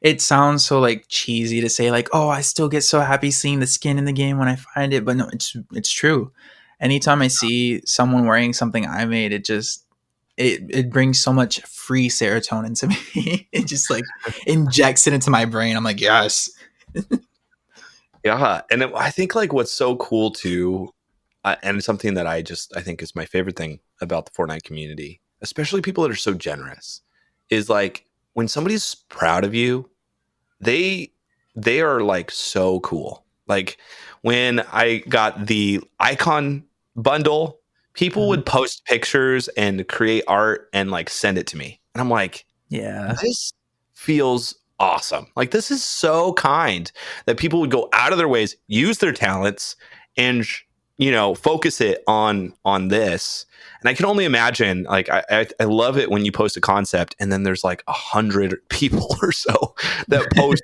S2: it sounds so like cheesy to say like, oh, I still get so happy seeing the skin in the game when I find it, but no, it's true. Anytime I see someone wearing something I made, it brings so much free serotonin to me. It just like injects it into my brain. I'm like, yes.
S1: Yeah, and I think like what's so cool too, and something that I think is my favorite thing about the Fortnite community, especially people that are so generous, is like when somebody's proud of you, they are like so cool. Like when I got the icon bundle, people would post pictures and create art and like send it to me, and I'm like,
S2: yeah,
S1: this feels awesome. Like this is so kind that people would go out of their ways, use their talents, and focus it on this. And I can only imagine, like I love it when you post a concept and then there's like 100 people or so that post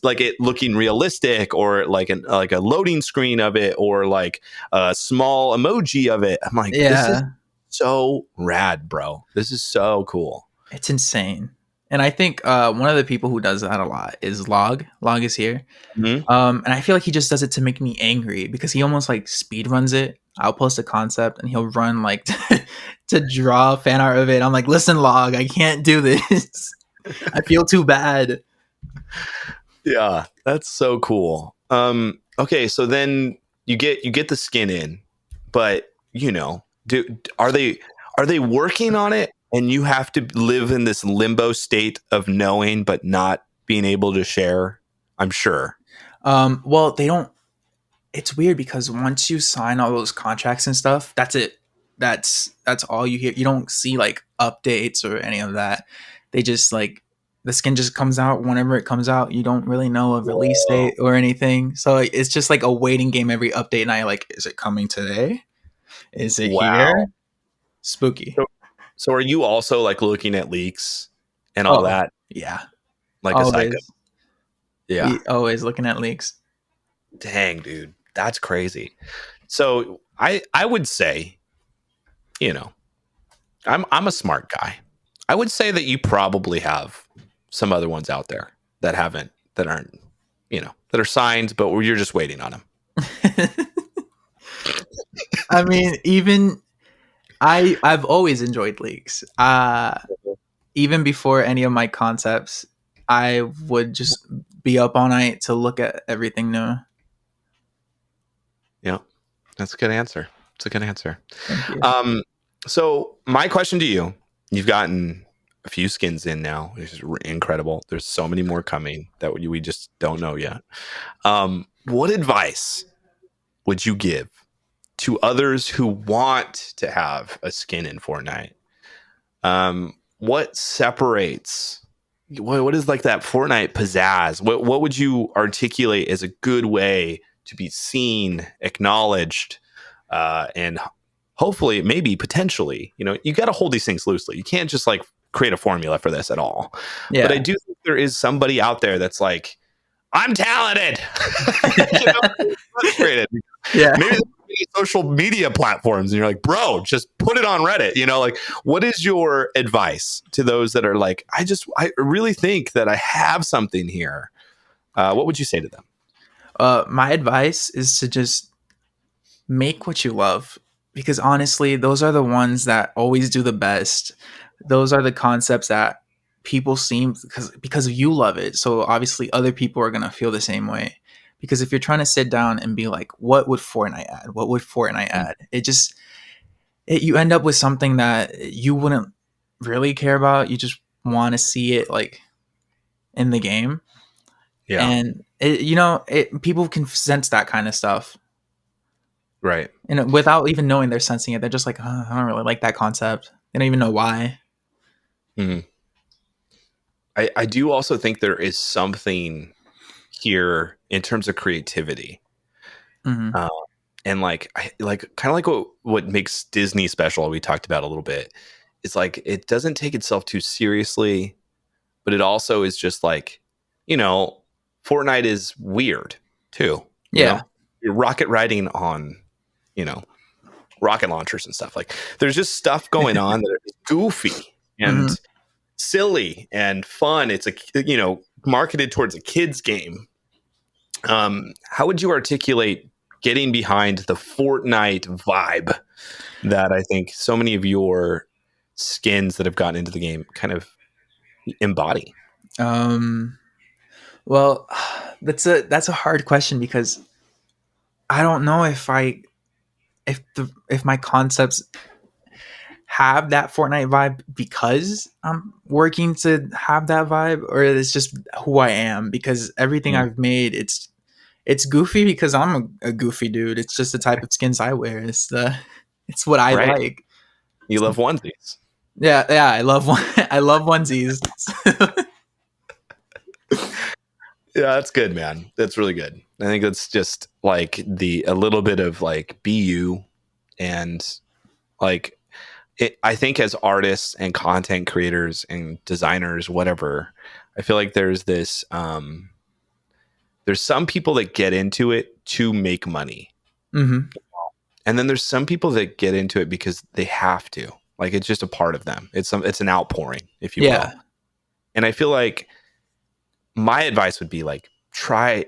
S1: like it looking realistic, or like a loading screen of it, or like a small emoji of it. I'm like, this is so rad, bro. This is so cool.
S2: It's insane. And I think one of the people who does that a lot is Log. Log is here.
S1: Mm-hmm.
S2: And I feel like he just does it to make me angry because he almost like speed runs it. I'll post a concept and he'll run like to draw fan art of it. I'm like, listen, Log, I can't do this. I feel too bad.
S1: Yeah, that's so cool. Okay, so then you get the skin in, but are they working on it? And you have to live in this limbo state of knowing but not being able to share, I'm sure.
S2: Well, they don't. It's weird because once you sign all those contracts and stuff, that's it. That's all you hear. You don't see like updates or any of that. They just like the skin just comes out whenever it comes out. You don't really know a release date or anything. So it's just like a waiting game every update night. Like, is it coming today? Is it here? Spooky.
S1: So are you also like looking at leaks and all that?
S2: Yeah.
S1: Like
S2: always.
S1: A psycho. Yeah.
S2: Always looking at leaks.
S1: Dang, dude. That's crazy. So I would say, I'm a smart guy. I would say that you probably have some other ones out there that aren't, that are signed, but you're just waiting on them.
S2: I mean, even I've always enjoyed leaks. Even before any of my concepts, I would just be up all night to look at everything new.
S1: Yeah, that's a good answer. It's a good answer.
S2: Thank you.
S1: So my question to you, you've gotten a few skins in now, which is incredible. There's so many more coming that we just don't know yet. What advice would you give to others who want to have a skin in Fortnite? What separates? What is like that Fortnite pizzazz? What would you articulate as a good way to be seen, acknowledged, and hopefully, maybe potentially, you got to hold these things loosely. You can't just like create a formula for this at all.
S2: Yeah.
S1: But I do think there is somebody out there that's like, I'm talented. Frustrated.
S2: Yeah.
S1: Maybe social media platforms, and you're like, bro, just put it on Reddit. Like, what is your advice to those that are like, I really think that I have something here? What would you say to them?
S2: My advice is to just make what you love, because honestly, those are the ones that always do the best. Those are the concepts that people seem because you love it. So obviously other people are going to feel the same way. Because if you're trying to sit down and be like, what would Fortnite add? What would Fortnite add? You end up with something that you wouldn't really care about. You just want to see it like in the game.
S1: Yeah.
S2: And people can sense that kind of stuff.
S1: Right.
S2: And without even knowing they're sensing it, they're just like, I don't really like that concept. They don't even know why.
S1: Mm-hmm. I do also think there is something here in terms of creativity.
S2: Mm-hmm.
S1: And kind of like what makes Disney special, we talked about a little bit. It's like, it doesn't take itself too seriously, but it also is just like, Fortnite is weird too.
S2: Yeah.
S1: You're rocket riding on, rocket launchers and stuff. Like, there's just stuff going on that is goofy and silly and fun. It's marketed towards a kid's game. How would you articulate getting behind the Fortnite vibe that I think so many of your skins that have gotten into the game kind of embody?
S2: Well, that's a hard question, because I don't know if my concepts have that Fortnite vibe because I'm working to have that vibe, or it's just who I am, because everything I've made, it's goofy because I'm a goofy dude. It's just the type of skins I wear. It's what I like.
S1: You love onesies.
S2: Yeah, I love onesies.
S1: Yeah, that's good, man. That's really good. I think that's just like a little bit of like be you, and like I think as artists and content creators and designers, whatever, I feel like there's this there's some people that get into it to make money.
S2: Mm-hmm.
S1: And then there's some people that get into it because they have to. Like, it's just a part of them. It's an outpouring, if you will. And I feel like my advice would be like, try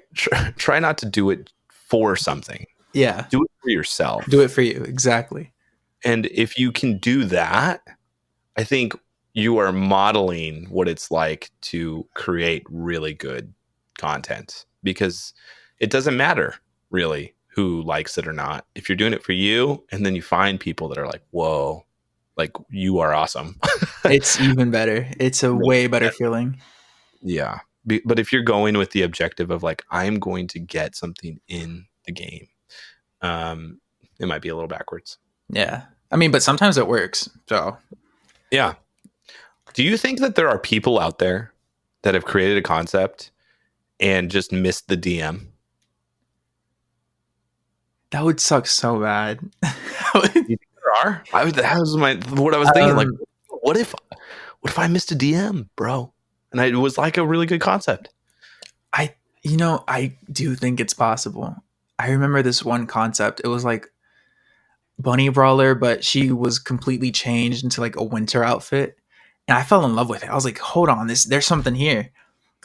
S1: not to do it for something.
S2: Yeah.
S1: Do it for yourself.
S2: Do it for you. Exactly.
S1: And if you can do that, I think you are modeling what it's like to create really good content, because it doesn't matter really who likes it or not. If you're doing it for you, and then you find people that are like, whoa, like, you are awesome.
S2: It's even better. It's a way better feeling.
S1: Yeah. But if you're going with the objective of like, I'm going to get something in the game, it might be a little backwards.
S2: Yeah. I mean, but sometimes it works. So
S1: yeah. Do you think that there are people out there that have created a concept and just missed the DM?
S2: That would suck so bad.
S1: You think there are? That was what I was thinking. Like, what if I missed a DM, bro? And it was like a really good concept.
S2: I do think it's possible. I remember this one concept. It was like Bunny Brawler, but she was completely changed into like a winter outfit. And I fell in love with it. I was like, hold on, there's something here.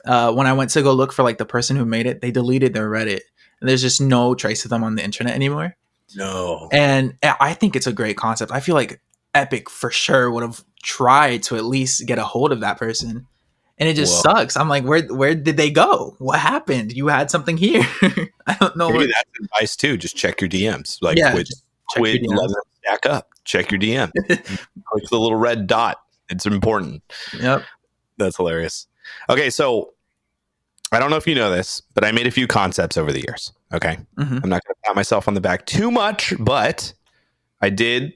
S2: When I went to go look for like the person who made it, they deleted their Reddit. And there's just no trace of them on the internet anymore.
S1: No.
S2: And I think it's a great concept. I feel like Epic for sure would have tried to at least get a hold of that person and it just sucks. I'm like, where did they go? What happened? You had something here. I don't know.
S1: Maybe that's advice too. Just check your DMs. Like, quit letting them stack up. Check your DM. Click the little red dot. It's important.
S2: Yep.
S1: That's hilarious. Okay, so I don't know if you know this, but I made a few concepts over the years. Okay.
S2: Mm-hmm.
S1: I'm not going to pat myself on the back too much, but I did,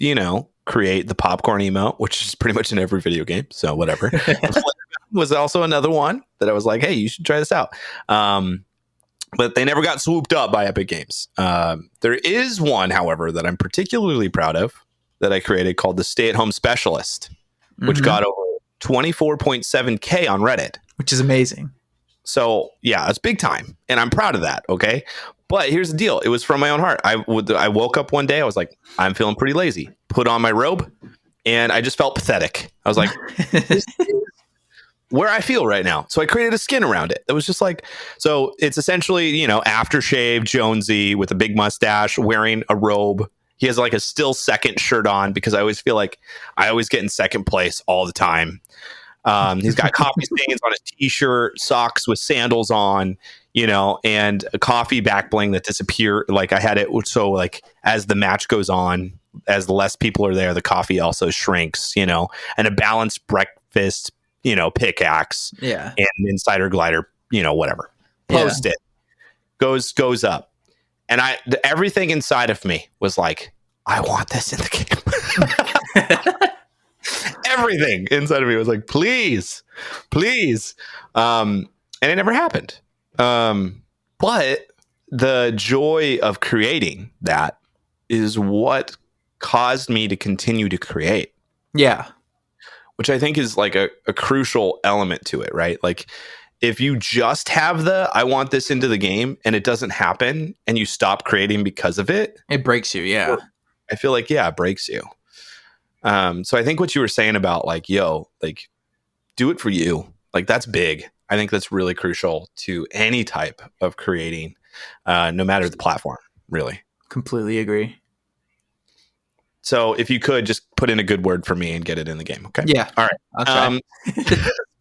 S1: create the popcorn emote, which is pretty much in every video game. So whatever. Was also another one that I was like, hey, you should try this out. But they never got swooped up by Epic Games. There is one, however, that I'm particularly proud of that I created called the Stay-at-Home Specialist, which got over 24.7K on Reddit.
S2: Which is amazing.
S1: So, yeah, it's big time. And I'm proud of that, okay? But here's the deal. It was from my own heart. I woke up one day. I was like, I'm feeling pretty lazy. Put on my robe, and I just felt pathetic. I was like, this is where I feel right now. So I created a skin around it. It was just like, so it's essentially, aftershave Jonesy with a big mustache, wearing a robe. He has like a still second shirt on because I always feel like I always get in second place all the time. He's got coffee stains on his t-shirt, socks with sandals on, and a coffee back bling that disappeared. Like I had it. So like as the match goes on, as the less people are there, the coffee also shrinks, and a balanced breakfast, pickaxe,
S2: yeah,
S1: and an insider glider, whatever. Post it goes up. And everything inside of me was like, I want this in the game. Everything inside of me was like, please. And it never happened. But the joy of creating that is what caused me to continue to create.
S2: Yeah.
S1: Which I think is like a crucial element to it, right? Like if you just have I want this into the game and it doesn't happen and you stop creating because of it.
S2: It breaks you. Yeah.
S1: I feel like, it breaks you. So I think what you were saying about like, do it for you. Like that's big. I think that's really crucial to any type of creating, no matter the platform, really.
S2: Completely agree.
S1: So if you could just put in a good word for me and get it in the game. Okay.
S2: Yeah.
S1: All right.
S2: I'll try.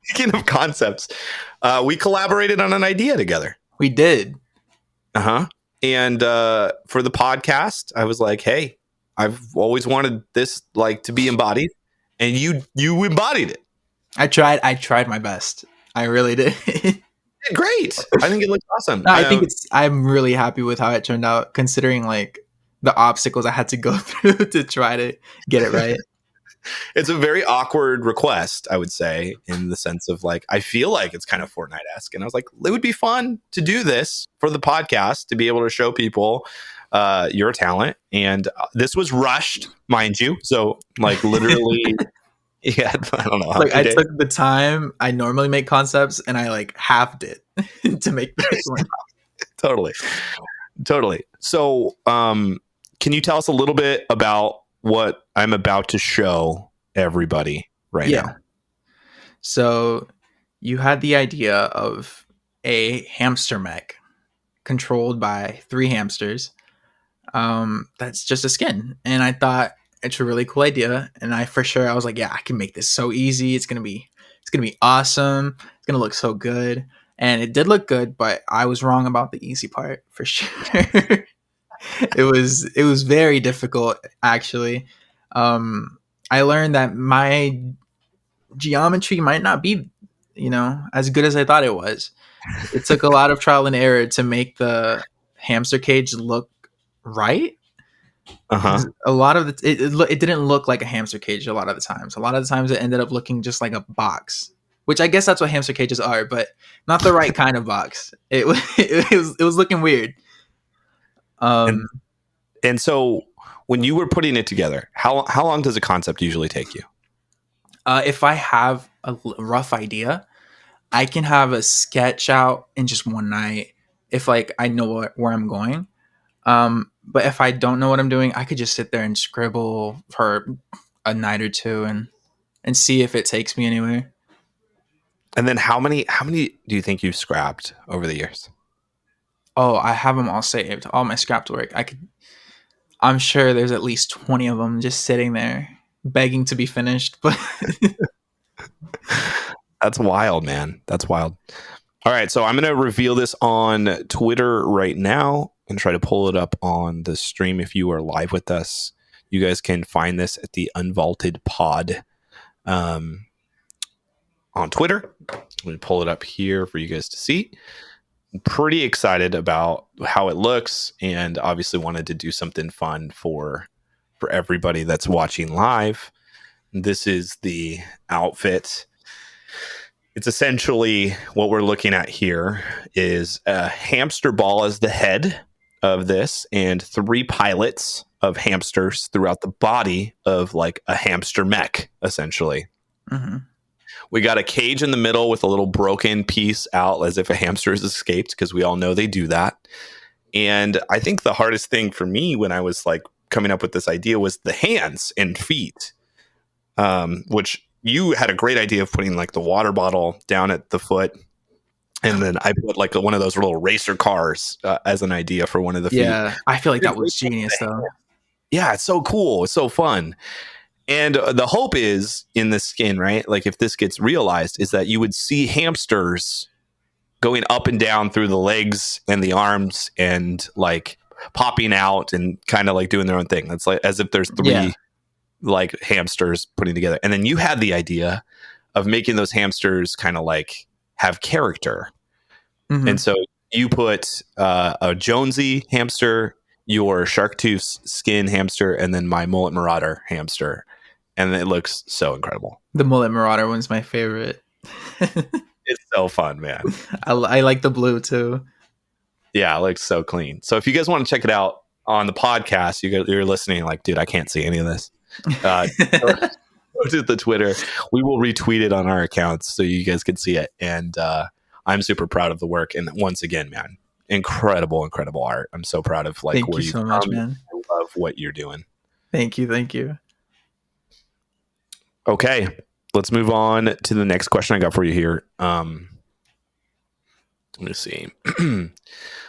S1: Speaking of concepts, we collaborated on an idea together.
S2: We did.
S1: Uh-huh. And for the podcast, I was like, hey, I've always wanted this like to be embodied, and you embodied it.
S2: I tried my best. I really did.
S1: Great. I think it looks awesome.
S2: No, I'm really happy with how it turned out, considering like the obstacles I had to go through to try to get it right.
S1: It's a very awkward request, I would say, in the sense of like, I feel like it's kind of Fortnite-esque. And I was like, it would be fun to do this for the podcast, to be able to show people your talent. And this was rushed, mind you. So like literally, I don't know.
S2: Like I took the time I normally make concepts and I like halved it to make this one.
S1: Totally. So can you tell us a little bit about what I'm about to show everybody right now?
S2: So you had the idea of a hamster mech controlled by 3 hamsters. That's just a skin. And I thought it's a really cool idea. And I was like, I can make this so easy. It's gonna be awesome. It's gonna look so good. And it did look good, but I was wrong about the easy part for sure. It was very difficult, actually. I learned that my geometry might not be, as good as I thought it was. It took a lot of trial and error to make the hamster cage look right. A lot of it didn't look like a hamster cage a lot of the times. A lot of the times it ended up looking just like a box, which I guess that's what hamster cages are, but not the right kind of box. It was looking weird.
S1: And so when you were putting it together, how long does a concept usually take you?
S2: If I have a rough idea, I can have a sketch out in just one night if like I know where I'm going. But if I don't know what I'm doing, I could just sit there and scribble for a night or two and see if it takes me anywhere.
S1: And then how many do you think you've scrapped over the years?
S2: Oh, I have them all saved. All my scrapped work. I'm sure there's at least 20 of them just sitting there begging to be finished. But
S1: That's wild, man. That's wild. All right, so I'm going to reveal this on Twitter right now and try to pull it up on the stream if you are live with us. You guys can find this at the Unvaulted Pod on Twitter. Let me pull it up here for you guys to see. I'm pretty excited about how it looks, and obviously wanted to do something fun for everybody that's watching live. This is the outfit. It's essentially what we're looking at here is a hamster ball as the head of this and 3 pilots of hamsters throughout the body of like a hamster mech, essentially.
S2: Mm-hmm.
S1: We got a cage in the middle with a little broken piece out as if a hamster has escaped, because we all know they do that. And I think the hardest thing for me when I was like coming up with this idea was the hands and feet, which you had a great idea of putting like the water bottle down at the foot. And then I put like one of those little racer cars as an idea for one of the feet.
S2: Yeah, I feel like that was genius though.
S1: Yeah, it's so cool. It's so fun. And the hope is in the skin, right? Like if this gets realized, is that you would see hamsters going up and down through the legs and the arms and like popping out and kind of like doing their own thing. It's like as if there's 3 like hamsters putting together. And then you had the idea of making those hamsters kind of like have character.
S2: Mm-hmm.
S1: And so you put a Jonesy hamster, your Sharktoofs skin hamster, and then my Mullet Marauder hamster. And it looks so incredible.
S2: The Mullet Marauder one's my favorite.
S1: It's so fun, man.
S2: I like the blue too.
S1: Yeah, it looks so clean. So if you guys want to check it out on the podcast, you're listening like, dude, I can't see any of this. Go to the Twitter. We will retweet it on our accounts so you guys can see it. And I'm super proud of the work. And once again, man, incredible art. I'm so proud of like
S2: where
S1: you
S2: so much, man.
S1: I love what you're doing.
S2: Thank you.
S1: Okay, let's move on to the next question I got for you here. Let me see.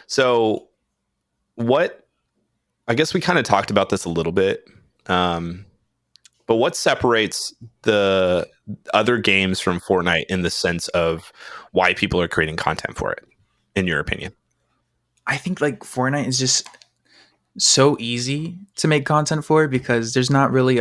S1: So I guess we kind of talked about this a little bit. But what separates the other games from Fortnite in the sense of why people are creating content for it, in your opinion?
S2: I think like Fortnite is just so easy to make content for because there's not really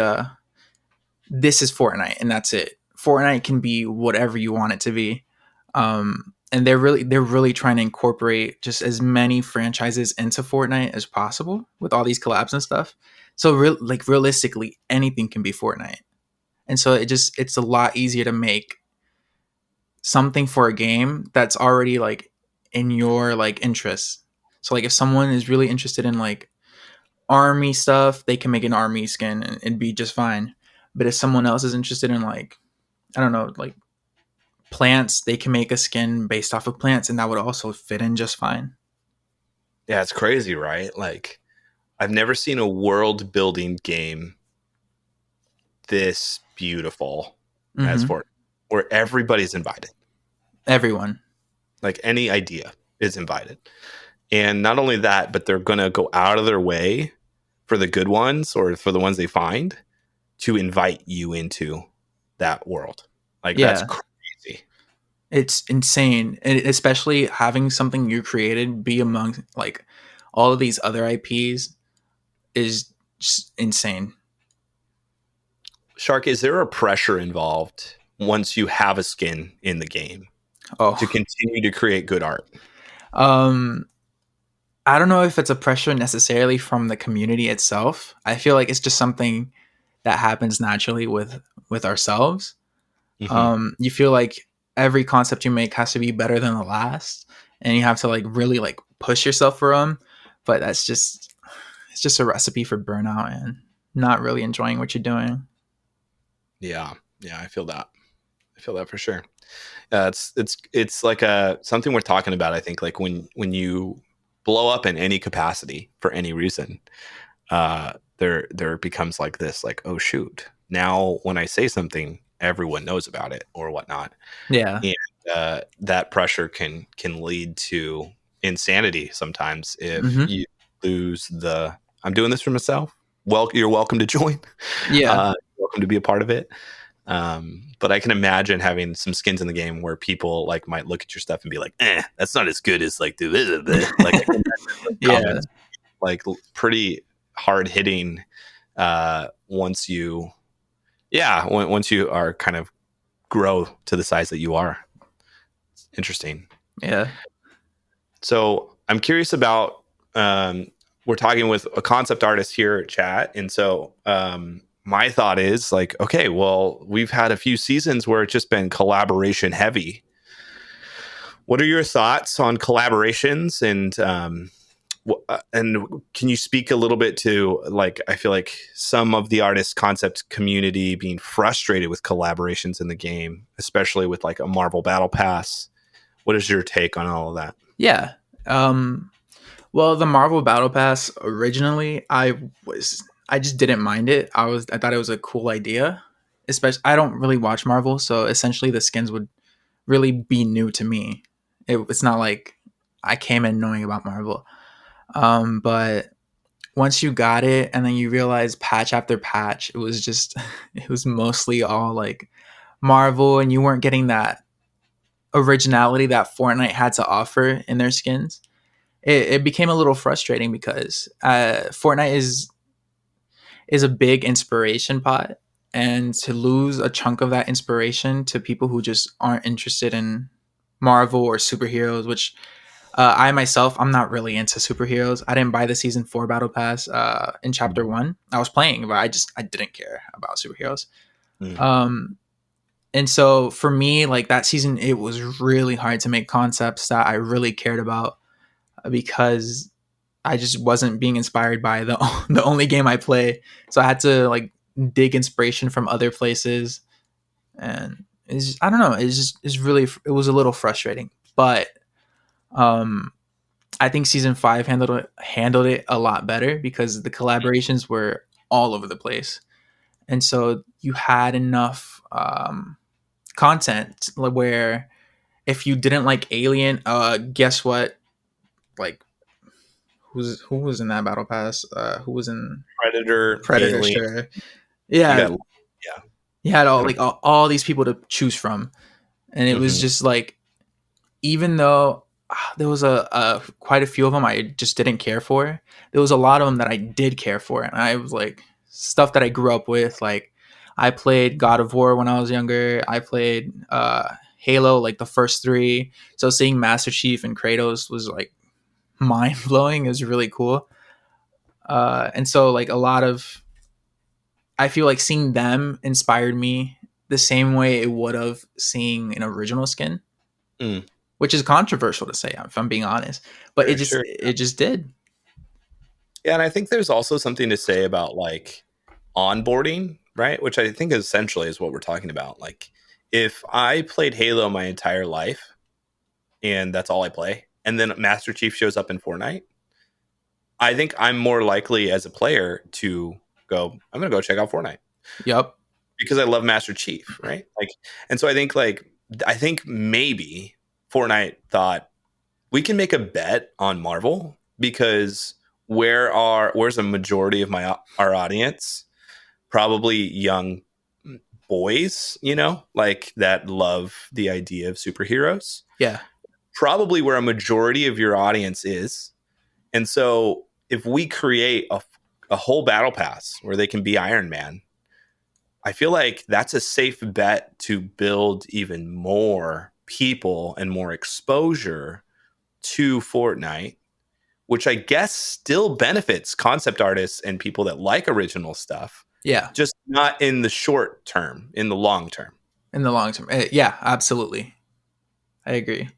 S2: this is Fortnite and that's it. Fortnite can be whatever you want it to be. And they're really trying to incorporate just as many franchises into Fortnite as possible with all these collabs and stuff. So realistically, anything can be Fortnite. And so it's a lot easier to make something for a game that's already like in your like interests. So like if someone is really interested in like army stuff, they can make an army skin and it'd be just fine. But if someone else is interested in like, I don't know, like plants, they can make a skin based off of plants and that would also fit in just fine.
S1: Yeah, it's crazy, right? Like I've never seen a world building game this beautiful as Fortnite, where everybody's invited.
S2: Everyone.
S1: Like any idea is invited. And not only that, but they're going to go out of their way for the good ones or for the ones they find to invite you into that world. Like that's crazy.
S2: It's insane. And especially having something you created be among like all of these other IPs is just insane.
S1: Shark, is there a pressure involved once you have a skin in the game to continue to create good art?
S2: I don't know if it's a pressure necessarily from the community itself. I feel like it's just something that happens naturally with ourselves. Mm-hmm. You feel like every concept you make has to be better than the last, and you have to like really like push yourself for them. But it's just a recipe for burnout and not really enjoying what you're doing.
S1: Yeah, I feel that. I feel that for sure. It's like something we're talking about. I think like when you blow up in any capacity for any reason, there becomes like this, like, oh shoot, now when I say something, everyone knows about it or whatnot.
S2: Yeah,
S1: and that pressure can lead to insanity sometimes if you lose the I'm doing this for myself. Well, you're welcome to join.
S2: Yeah,
S1: welcome to be a part of it. But I can imagine having some skins in the game where people like might look at your stuff and be like, that's not as good as like the like I can imagine those
S2: Yeah.
S1: comments like pretty hard hitting once you once you are kind of grow to the size that you are. Interesting.
S2: Yeah.
S1: So I'm curious about we're talking with a concept artist here at chat, and so my thought is like, okay, well, we've had a few seasons where it's just been collaboration heavy. What are your thoughts on collaborations, and can you speak a little bit to, like, I feel like some of the artist concept community being frustrated with collaborations in the game, especially with like a Marvel Battle Pass. What is your take on all of that?
S2: Yeah. Well, the Marvel Battle Pass originally, I just didn't mind it. I thought it was a cool idea. Especially, I don't really watch Marvel, so essentially the skins would really be new to me. It's not like I came in knowing about Marvel. But once you got it, and then you realize patch after patch, it was mostly all like Marvel, and you weren't getting that originality that Fortnite had to offer in their skins. It became a little frustrating because Fortnite is a big inspiration pot, and to lose a chunk of that inspiration to people who just aren't interested in Marvel or superheroes, which I myself, I'm not really into superheroes. I didn't buy the season 4 battle pass in chapter 1. I was playing, but I didn't care about superheroes. And so for me, like that season, it was really hard to make concepts that I really cared about because I just wasn't being inspired by the only game I play. So I had to like dig inspiration from other places, and I don't know. It was a little frustrating, but I think season 5 handled it a lot better because the collaborations were all over the place, and so you had enough content where if you didn't like Alien, guess what? Like, who was in that battle pass? Who was in
S1: Predator, Alien.
S2: Sure. Yeah, you had all these people to choose from, and it was just like, even though there was a quite a few of them I just didn't care for, there was a lot of them that I did care for, and I was like stuff that I grew up with. Like I played God of War when I was younger. I played Halo, like the first 3. So seeing Master Chief and Kratos was like mind blowing. It was really cool. And so like I feel like seeing them inspired me the same way it would have seeing an original skin. Which is controversial to say, if I'm being honest, but it just did.
S1: Yeah, and I think there's also something to say about like onboarding, right? Which I think essentially is what we're talking about. Like, if I played Halo my entire life, and that's all I play, and then Master Chief shows up in Fortnite, I think I'm more likely as a player to go, I'm going to go check out Fortnite.
S2: Yep.
S1: Because I love Master Chief, right? Like, and so I think maybe Fortnite thought we can make a bet on Marvel because where's a majority of our audience? Probably young boys, like that love the idea of superheroes.
S2: Yeah.
S1: Probably where a majority of your audience is. And so if we create a whole battle pass where they can be Iron Man, I feel like that's a safe bet to build even more people and more exposure to Fortnite, which I guess still benefits concept artists and people that like original stuff.
S2: Yeah.
S1: Just not in the short term, in the long term.
S2: In the long term. Yeah, absolutely. I agree.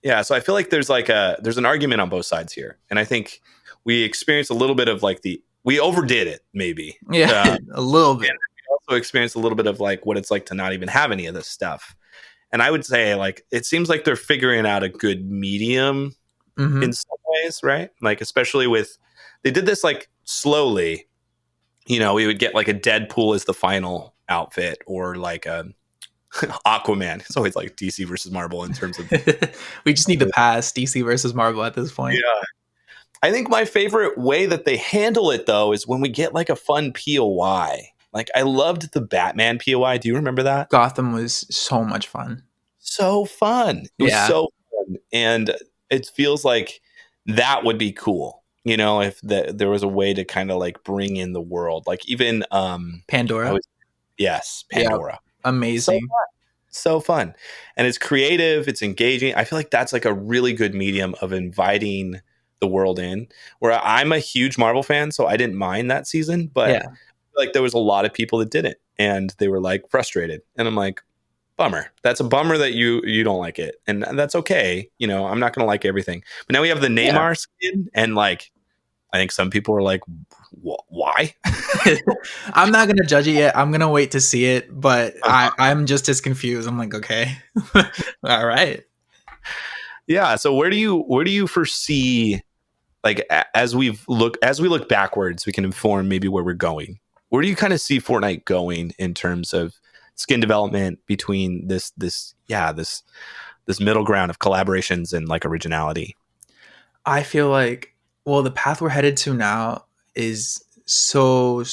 S1: Yeah, so I feel like there's an argument on both sides here. And I think we experienced a little bit of like we overdid it, maybe.
S2: Yeah, a little bit.
S1: We also experienced a little bit of like what it's like to not even have any of this stuff. And I would say like it seems like they're figuring out a good medium in some ways, right? Like especially they did this like slowly. We would get like a Deadpool as the final outfit, or like a Aquaman. It's always like DC versus Marvel in terms of
S2: we just need to pass DC versus Marvel at this point.
S1: Yeah. I think my favorite way that they handle it though is when we get like a fun POI. Like I loved the Batman POI. Do you remember that?
S2: Gotham was so much fun.
S1: So fun. It was
S2: Yeah.
S1: so fun. And it feels like that would be cool. You know, if there was a way to kind of like bring in the world, like even
S2: Pandora.
S1: Yes,
S2: Yeah.
S1: Pandora.
S2: Amazing.
S1: So fun. And it's creative, it's engaging. I feel like that's like a really good medium of inviting the world in. Where I'm a huge Marvel fan, so I didn't mind that season, but
S2: Yeah.
S1: like there was a lot of people that didn't, and they were like frustrated. And I'm like, bummer. That's a bummer that you don't like it. And that's okay. You know, I'm not gonna like everything. But now we have the Neymar skin, and like I think some people are like, why?
S2: I'm not gonna judge it yet. I'm gonna wait to see it, but I'm just as confused. I'm like, okay, all right.
S1: Yeah. So where do you foresee, like as we look backwards, we can inform maybe where we're going. Where do you kind of see Fortnite going in terms of skin development between this middle ground of collaborations and like originality?
S2: I feel like, well, the path we're headed to now is so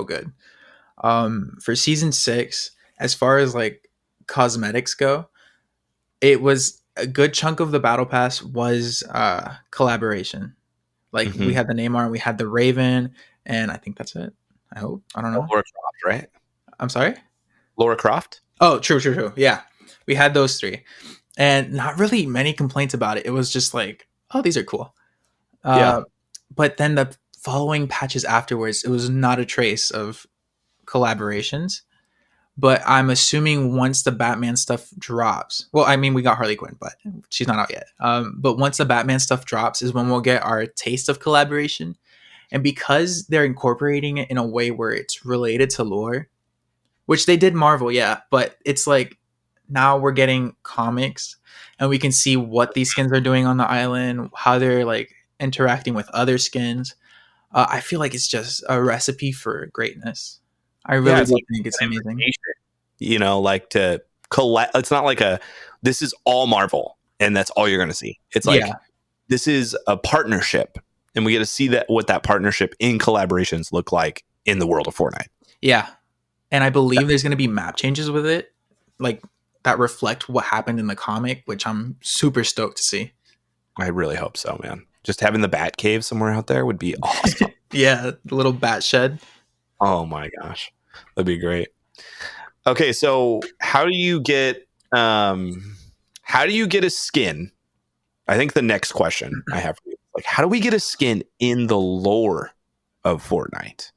S2: good. For season 6, as far as like cosmetics go, it was a good chunk of the battle pass was collaboration. Like we had the Neymar, we had the Raven, and I think that's it. I hope. I don't know.
S1: Laura Croft, right?
S2: I'm sorry?
S1: Laura Croft?
S2: Oh, true. Yeah. We had those 3. And not really many complaints about it. It was just like, oh, these are cool. But then the following patches afterwards, it was not a trace of collaborations. But I'm assuming once the Batman stuff drops, well, I mean, we got Harley Quinn, but she's not out yet. But once the Batman stuff drops is when we'll get our taste of collaboration. And because they're incorporating it in a way where it's related to lore, which they did Marvel, yeah, but it's like now we're getting comics and we can see what these skins are doing on the island, how they're like interacting with other skins. I feel like it's just a recipe for greatness. I really do think it's amazing.
S1: You know, like to collect. It's not like this is all Marvel and that's all you're going to see. It's like this is a partnership, and we get to see what that partnership in collaborations look like in the world of Fortnite.
S2: Yeah, and I believe there's going to be map changes with it, like that reflect what happened in the comic, which I'm super stoked to see.
S1: I really hope so, man. Just having the Bat Cave somewhere out there would be awesome.
S2: Yeah, the little bat shed.
S1: Oh my gosh, that'd be great. Okay, so how do you get a skin? I think the next question I have for you, like, how do we get a skin in the lore of Fortnite?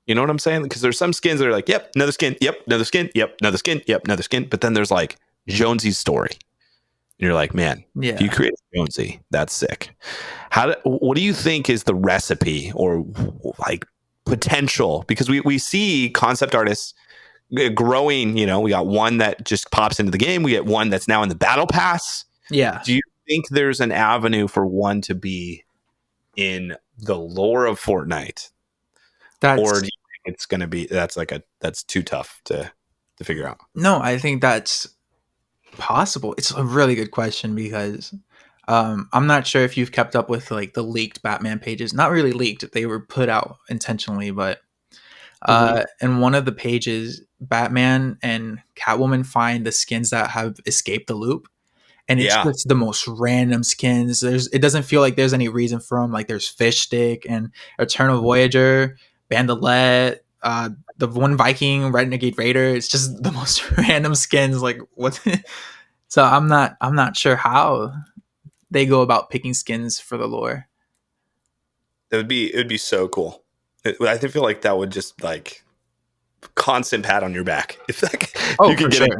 S1: You know what I'm saying? Because there's some skins that are like, yep, another skin, yep, another skin, yep, another skin, yep, another skin. But then there's like Jonesy's story. And you're like, man, if you create Jonesy, that's sick. What do you think is the recipe or like potential? Because we see concept artists growing, you know, we got one that just pops into the game. We get one that's now in the battle pass.
S2: Yeah.
S1: Do you think there's an avenue for one to be in the lore of Fortnite? Or do you think it's going to be, that's too tough to figure out?
S2: No, I think that's possible. It's a really good question because I'm not sure if you've kept up with like the leaked Batman pages. Not really leaked. They were put out intentionally, but in one of the pages, Batman and Catwoman find the skins that have escaped the loop. And it's just the most random skins. It doesn't feel like there's any reason for them. Like there's Fish Stick and Eternal Voyager, Bandolette, the one Viking, Renegade Raider. It's just the most random skins. Like what? So I'm not sure how they go about picking skins for the lore.
S1: It would be so cool. I feel like that would just like constant pat on your back. If you could get it,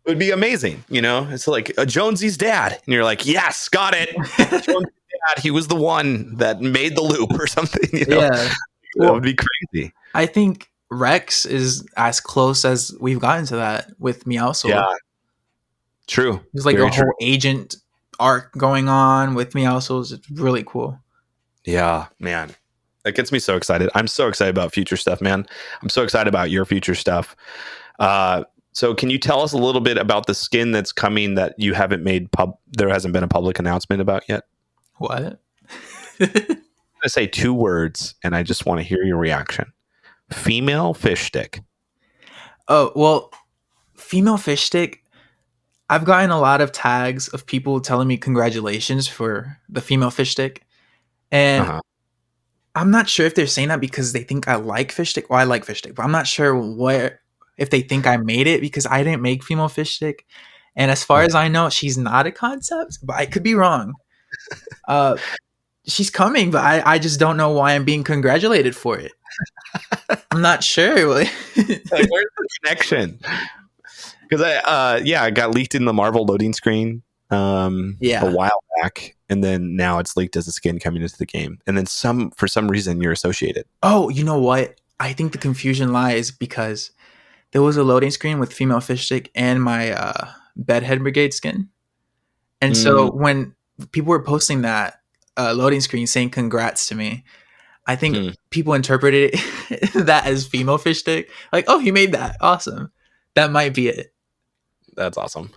S1: it would be amazing. You know, it's like a Jonesy's dad, and you're like, yes, got it. Jonesy's dad, he was the one that made the loop or something. You know? Yeah, that would be crazy.
S2: I think Rex is as close as we've gotten to that with Meowscles. Yeah,
S1: true.
S2: There's like a whole agent arc going on with Meowscles. It's really cool.
S1: Yeah, man. That gets me so excited. I'm so excited about future stuff, man. I'm so excited about your future stuff. So can you tell us a little bit about the skin that's coming that you haven't made there hasn't been a public announcement about yet?
S2: What?
S1: I'm going to say 2 words, and I just want to hear your reaction. female fish stick.
S2: Oh, well, female fish stick. I've gotten a lot of tags of people telling me congratulations for the female fish stick. And
S1: Uh-huh.
S2: I'm not sure if they're saying that because they think I like fish stick. Well, I like fish stick, but I'm not sure if they think I made it because I didn't make female fish stick. And as far as I know, she's not a concept, but I could be wrong. She's coming, but I just don't know why I'm being congratulated for it. I'm not sure.
S1: Like, where's the connection? Because I got leaked in the Marvel loading screen a while back, and then now it's leaked as a skin coming into the game, and then for some reason you're associated.
S2: Oh, you know what? I think the confusion lies because there was a loading screen with female fish stick and my bedhead brigade skin, and so when people were posting that loading screen saying congrats to me, I think people interpreted it that as female fish stick. Like, oh, you made that. Awesome. That might be it.
S1: That's awesome.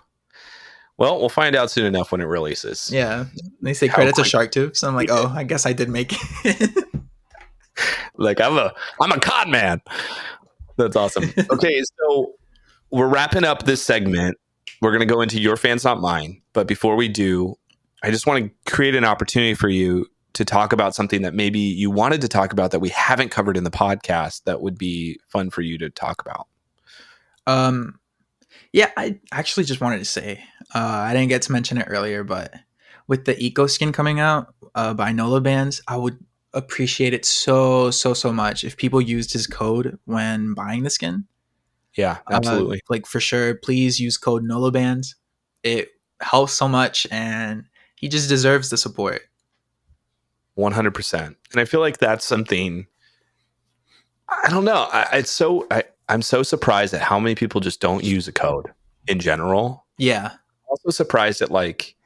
S1: Well, we'll find out soon enough when it releases.
S2: Yeah. They say credit to Sharktoofs. So I'm like, oh, I guess I did make it.
S1: Like, I'm a con man. That's awesome. Okay, so we're wrapping up this segment. We're going to go into your fans, not mine. But before we do, I just want to create an opportunity for you to talk about something that maybe you wanted to talk about that we haven't covered in the podcast that would be fun for you to talk about.
S2: Yeah, I actually just wanted to say, I didn't get to mention it earlier, but with the Eco skin coming out by Nolo Bands, I would appreciate it so much if people used his code when buying the skin.
S1: Yeah, absolutely.
S2: Like, for sure, please use code Nolo Bands. It helps so much, and he just deserves the support.
S1: 100%. And I feel like that's something, I don't know. I'm so surprised at how many people just don't use a code in general.
S2: Yeah.
S1: I'm also surprised at like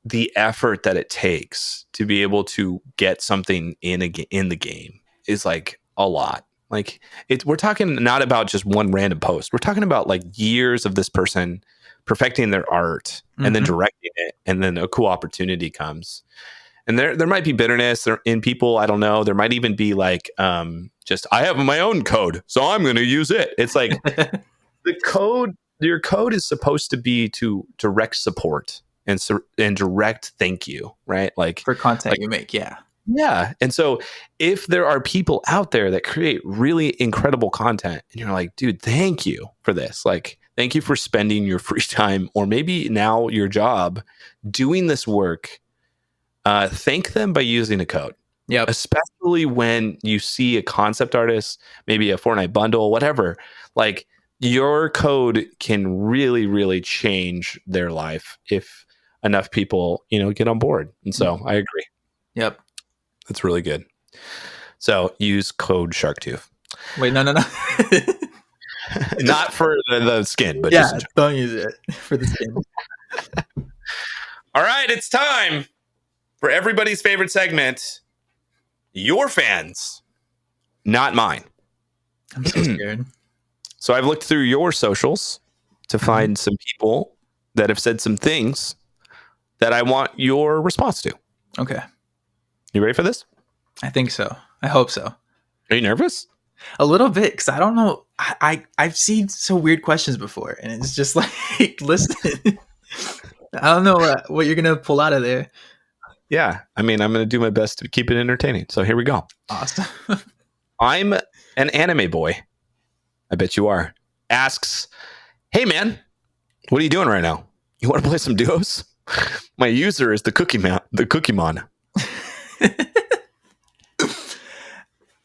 S1: the effort that it takes to be able to get something in the game is like a lot. Like we're talking not about just one random post. We're talking about like years of this person perfecting their art and then directing it, and then a cool opportunity comes. And there might be bitterness in people. I don't know. There might even be like, just I have my own code, so I'm going to use it. It's like your code is supposed to be to direct support and direct thank you, right? Like
S2: for content you make, yeah.
S1: Yeah. And so if there are people out there that create really incredible content and you're like, dude, thank you for this. Like, thank you for spending your free time or maybe now your job doing this work. Thank them by using a code.
S2: Yeah.
S1: Especially when you see a concept artist, maybe a Fortnite bundle, whatever, like your code can really, really change their life if enough people, get on board. And so I agree.
S2: Yep.
S1: That's really good. So use code Sharktoof.
S2: Wait, no.
S1: Not for the skin, but
S2: yeah, don't use it for the skin.
S1: All right, it's time for everybody's favorite segment, your fans, not mine.
S2: I'm so scared.
S1: So I've looked through your socials to find some people that have said some things that I want your response to.
S2: Okay.
S1: You ready for this?
S2: I think so. I hope so.
S1: Are you nervous?
S2: A little bit, because I don't know. I've seen some weird questions before, and it's just like, listen, I don't know what you're going to pull out of there.
S1: Yeah. I mean, I'm going to do my best to keep it entertaining. So here we go.
S2: Awesome.
S1: I'm an anime boy. I bet you are. Asks, hey, man, what are you doing right now? You want to play some duos? My user is the Cookie Mon.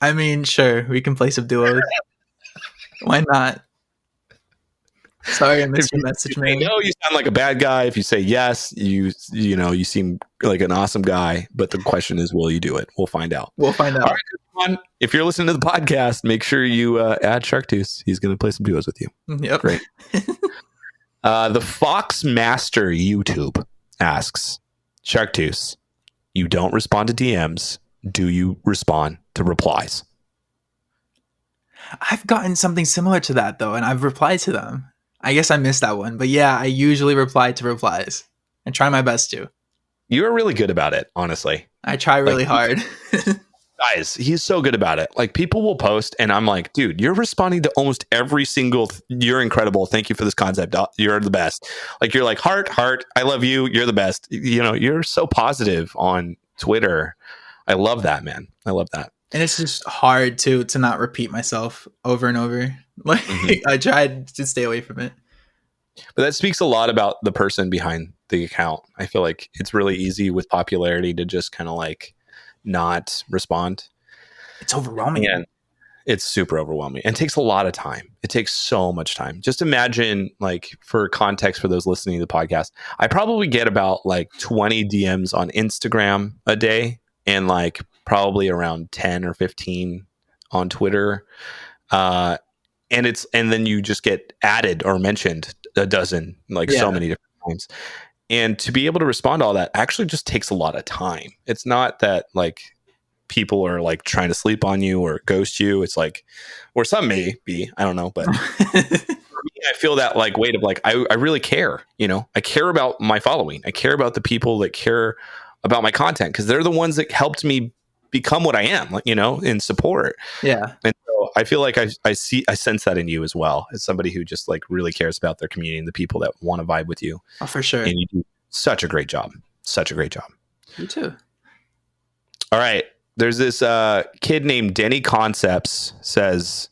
S2: I mean, sure, we can play some duos. Why not? Sorry, I missed your message, man.
S1: No, you sound like a bad guy. If you say yes, you seem like an awesome guy. But the question is, will you do it? We'll find out.
S2: All right,
S1: everyone, if you're listening to the podcast, make sure you add Sharktoofs. He's going to play some duos with you.
S2: Yep.
S1: Great. The Fox Master YouTube asks, Sharktoofs, you don't respond to DMs. Do you respond to replies?
S2: I've gotten something similar to that, though, and I've replied to them. I guess I missed that one. But yeah, I usually reply to replies and try my best to.
S1: You're really good about it, honestly.
S2: I try really hard.
S1: Guys, he's so good about it. Like people will post and I'm like, dude, you're responding to almost every single you're incredible. Thank you for this concept. You're the best. Like you're like heart, I love you. You're the best. You know, you're so positive on Twitter. I love that, man. I love that.
S2: And it's just hard to not repeat myself over and over. Like I tried to stay away from it.
S1: But that speaks a lot about the person behind the account. I feel like it's really easy with popularity to just kind of like not respond.
S2: It's overwhelming.
S1: And it's super overwhelming and takes a lot of time. It takes so much time. Just imagine, like, for context for those listening to the podcast, I probably get about like 20 DMs on Instagram a day and like probably around 10 or 15 on Twitter. And then you just get added or mentioned a dozen, like so many different times. And to be able to respond to all that actually just takes a lot of time. It's not that like people are like trying to sleep on you or ghost you. It's like, or some may be, I don't know. But for me, I feel that like weight of like, I really care, you know, I care about my following. I care about the people that care about my content because they're the ones that helped me become what I am, like, you know, in support.
S2: Yeah.
S1: And so I feel like I sense that in you as well as somebody who just like really cares about their community and the people that want to vibe with you.
S2: Oh, for sure.
S1: And you do such a great job. Such a great job.
S2: You too.
S1: All right. There's this kid named Denny Concepts says,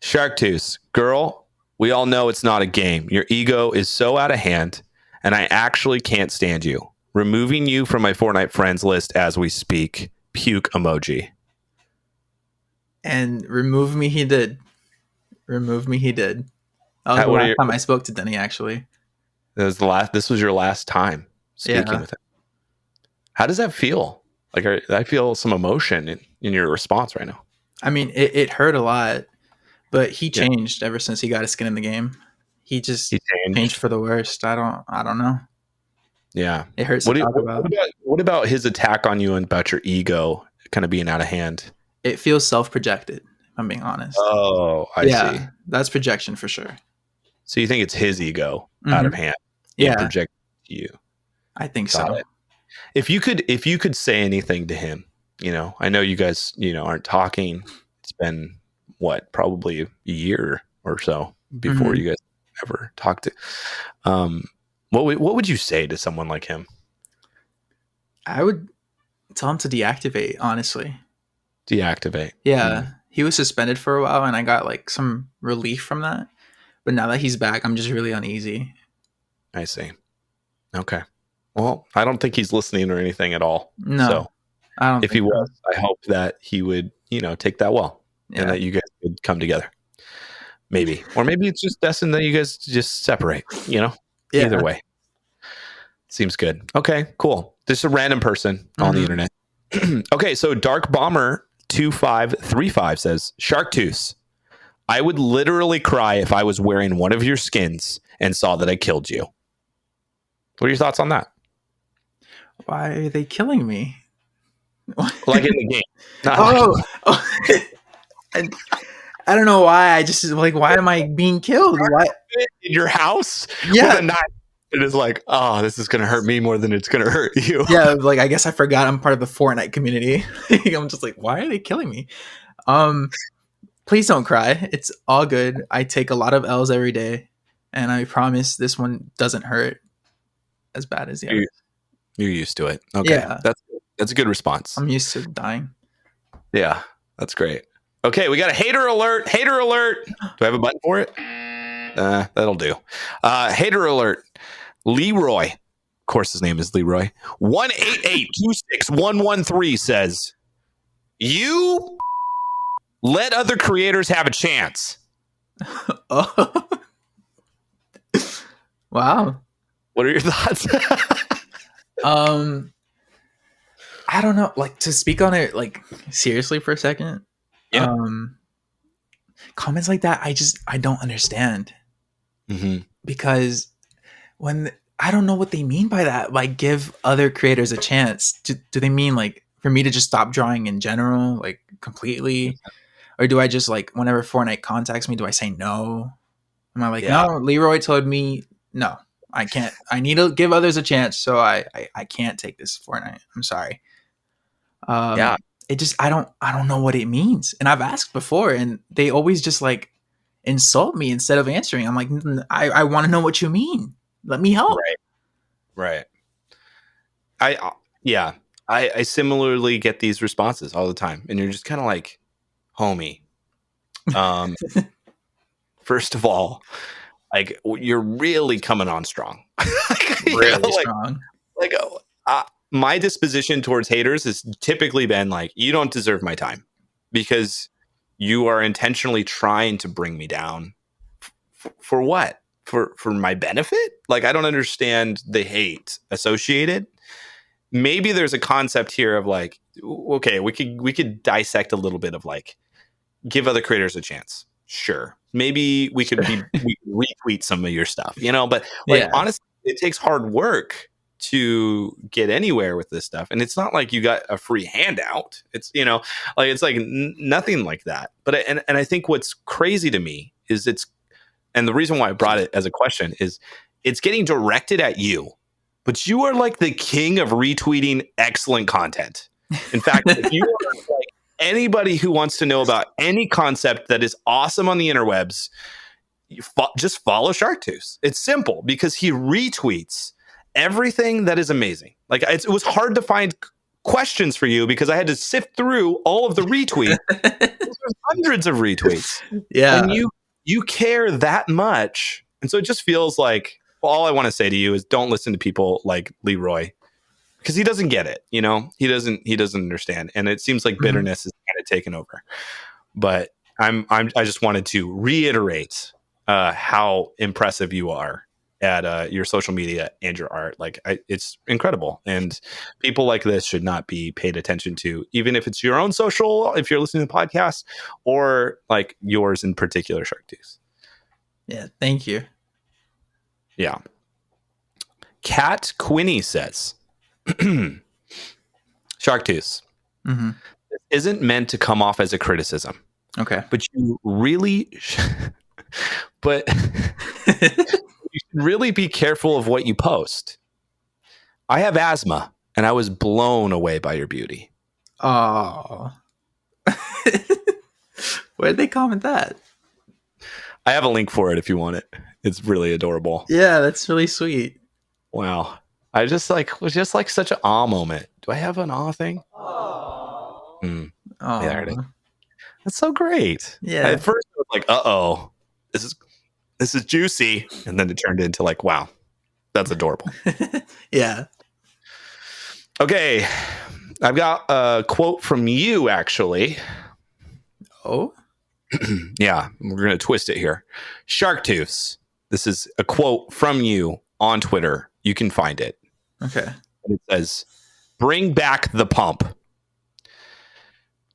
S1: Sharktoofs, girl, we all know it's not a game. Your ego is so out of hand, and I actually can't stand you. Removing you from my Fortnite friends list as we speak. Puke emoji.
S2: And remove me he did. That was the last time I spoke to Denny, actually.
S1: This was your last time speaking with him. How does that feel? Like I feel some emotion in your response right now.
S2: I mean, it hurt a lot, but he changed ever since he got his skin in the game. He changed for the worst. I don't know.
S1: Yeah.
S2: It hurts to talk about.
S1: What about his attack on you and about your ego kind of being out of hand?
S2: It feels self-projected, if I'm being honest.
S1: Oh, I see.
S2: That's projection for sure.
S1: So you think it's his ego out of hand?
S2: Yeah.
S1: Project to you.
S2: I think so.
S1: If you could say anything to him, you know, I know you guys, you know, aren't talking. It's been probably a year or so before you guys ever talked to. What would you say to someone like him?
S2: I would tell him to deactivate, honestly.
S1: Deactivate.
S2: Yeah. He was suspended for a while and I got like some relief from that. But now that he's back, I'm just really uneasy.
S1: I see. Okay. Well, I don't think he's listening or anything at all.
S2: No.
S1: So
S2: I don't
S1: if he was, I hope that he would, you know, take that well and that you guys could come together. Maybe. Or maybe it's just destined that you guys just separate, you know? Yeah. Either way. Seems good. Okay, cool. This is a random person on the internet. Okay, so Dark Bomber 2535 says, Sharktoofs, I would literally cry if I was wearing one of your skins and saw that I killed you. What are your thoughts on that?
S2: Why are they killing me?
S1: Like in the game.
S2: And I don't know why. I just like, why am I being killed? Why
S1: in your house?
S2: Yeah.
S1: With a knife. It is like, oh, this is going to hurt me more than it's going to hurt you.
S2: Yeah, like I guess I forgot I'm part of the Fortnite community. I'm just like, why are they killing me? Please don't cry. It's all good. I take a lot of L's every day, and I promise this one doesn't hurt as bad as the other.
S1: You're used to it. Okay, yeah. That's a good response.
S2: I'm used to dying.
S1: Yeah, that's great. Okay, we got a hater alert. Hater alert. Do I have a button for it? That'll do. Hater alert. Leroy, of course his name is Leroy, 188-26113 says, you let other creators have a chance.
S2: Oh. Wow.
S1: What are your thoughts?
S2: I don't know. Like, to speak on it like seriously for a second.
S1: Yeah.
S2: Comments like that, I don't understand. Because I don't know what they mean by that. Like, give other creators a chance. Do they mean like for me to just stop drawing in general, like completely? Or do I just like, whenever Fortnite contacts me, do I say no? Am I like, no, Leroy told me, no, I can't. I need to give others a chance. So I can't take this Fortnite. I'm sorry. I don't know what it means. And I've asked before, and they always just like insult me instead of answering. I'm like, I want to know what you mean. Let me help.
S1: Right. Yeah. I similarly get these responses all the time, and you're just kind of like, homie. First of all, like you're really coming on strong.
S2: Really strong.
S1: Like my disposition towards haters has typically been like, you don't deserve my time because you are intentionally trying to bring me down. For what? For my benefit? Like, I don't understand the hate associated. Maybe there's a concept here of like, okay, we could dissect a little bit of like, give other creators a chance. Sure. Maybe we could retweet some of your stuff, but like, honestly, it takes hard work to get anywhere with this stuff. And it's not like you got a free handout. It's, like, it's like nothing like that. But, and I think what's crazy to me is and the reason why I brought it as a question is it's getting directed at you, but you are like the king of retweeting excellent content. In fact, if you are like anybody who wants to know about any concept that is awesome on the interwebs, just follow Sharktoofs. It's simple because he retweets everything that is amazing. Like it was hard to find questions for you because I had to sift through all of the retweets. There's hundreds of retweets.
S2: Yeah.
S1: And you care that much. And so it just feels like, well, all I want to say to you is don't listen to people like Leroy because he doesn't get it. He doesn't understand. And it seems like bitterness is kind of taken over. But I just wanted to reiterate how impressive you are at your social media and your art. Like it's incredible. And people like this should not be paid attention to, even if it's your own social, if you're listening to the podcast, or like yours in particular, Sharktoofs.
S2: Yeah, thank you.
S1: Yeah. Kat Quinney says, Sharktoofs, this isn't meant to come off as a criticism.
S2: Okay.
S1: But you really but you should really be careful of what you post. I have asthma, and I was blown away by your beauty.
S2: Oh. Where'd they comment that?
S1: I have a link for it if you want it. It's really adorable.
S2: Yeah, that's really sweet.
S1: Wow. I just was just like such an awe moment. Do I have an awe thing?
S2: Oh.
S1: Yeah, there it is. That's so great.
S2: Yeah.
S1: At first I was like, uh-oh, this is juicy. And then it turned into like, wow, that's adorable.
S2: Yeah.
S1: Okay. I've got a quote from you, actually.
S2: Oh?
S1: Yeah, we're going to twist it here. Sharktoofs. This is a quote from you on Twitter. You can find it.
S2: Okay.
S1: It says, "Bring back the pump."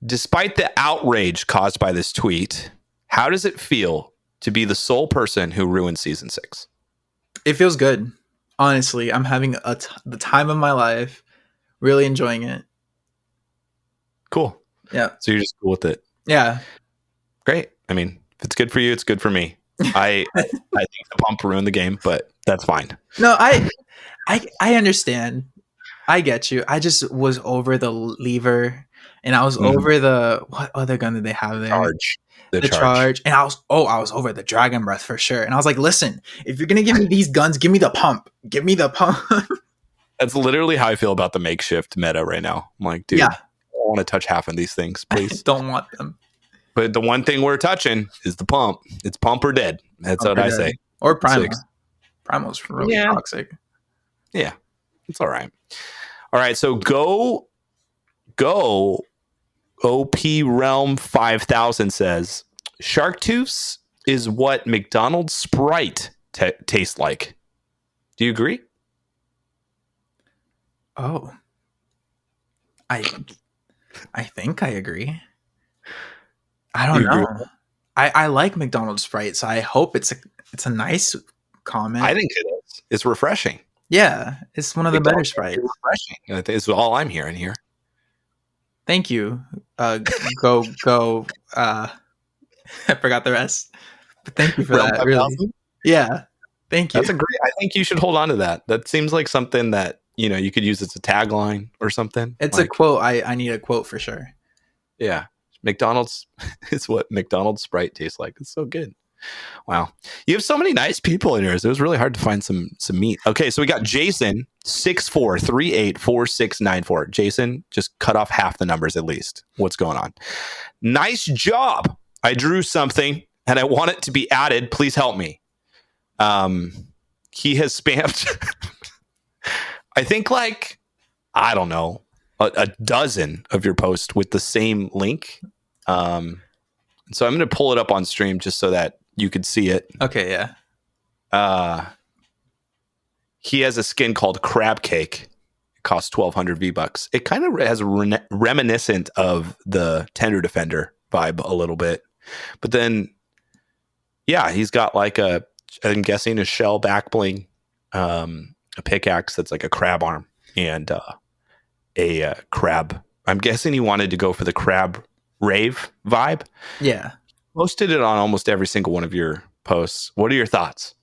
S1: Despite the outrage caused by this tweet, how does it feel to be the sole person who ruined season 6?
S2: It feels good. Honestly, I'm having the time of my life. Really enjoying it.
S1: Cool.
S2: Yeah.
S1: So you're just cool with it.
S2: Yeah.
S1: Great. I mean, if it's good for you, it's good for me. I think the pump ruined the game, but that's fine.
S2: No, I understand. I get you. I just was over the lever, and I was over the what other gun did they have there?
S1: Charge. The
S2: charge. And I was over the dragon breath for sure. And I was like, listen, if you're gonna give me these guns, give me the pump. Give me the pump.
S1: That's literally how I feel about the makeshift meta right now. I'm like, dude, I don't want to touch half of these things, please.
S2: I don't want them.
S1: But the one thing we're touching is the pump. It's pump or dead. That's what I say.
S2: Or Primal. Primal's really toxic.
S1: Yeah. It's all right. All right. So go OP Realm 5000 says, Sharktoofs is what McDonald's Sprite tastes like. Do you agree?
S2: Oh. I think I agree. I don't know. I like McDonald's Sprite, so I hope it's a nice comment.
S1: I think it is. It's refreshing.
S2: Yeah, it's one of the better Sprites.
S1: Refreshing. It's all I'm hearing here.
S2: Thank you. Go. I forgot the rest. But thank you for that. Really. Yeah. Thank you.
S1: That's a great. I think you should hold on to that. That seems like something that you could use as a tagline or something.
S2: It's a quote. I need a quote for sure.
S1: Yeah. McDonald's is what McDonald's Sprite tastes like. It's so good. Wow. You have so many nice people in yours. It was really hard to find some meat. Okay, so we got Jason 64384694. Jason, just cut off half the numbers at least. What's going on? Nice job. I drew something and I want it to be added. Please help me. He has spammed I think like I don't know, a dozen of your posts with the same link. So I'm going to pull it up on stream just so that you could see it.
S2: Okay, yeah.
S1: He has a skin called Crab Cake. It costs 1,200 V-Bucks. It kind of has a reminiscent of the Tender Defender vibe a little bit. But then, yeah, he's got like I'm guessing a shell back bling, a pickaxe that's like a crab arm, and a crab. I'm guessing he wanted to go for the crab rave vibe.
S2: Yeah.
S1: Posted it on almost every single one of your posts. What are your thoughts?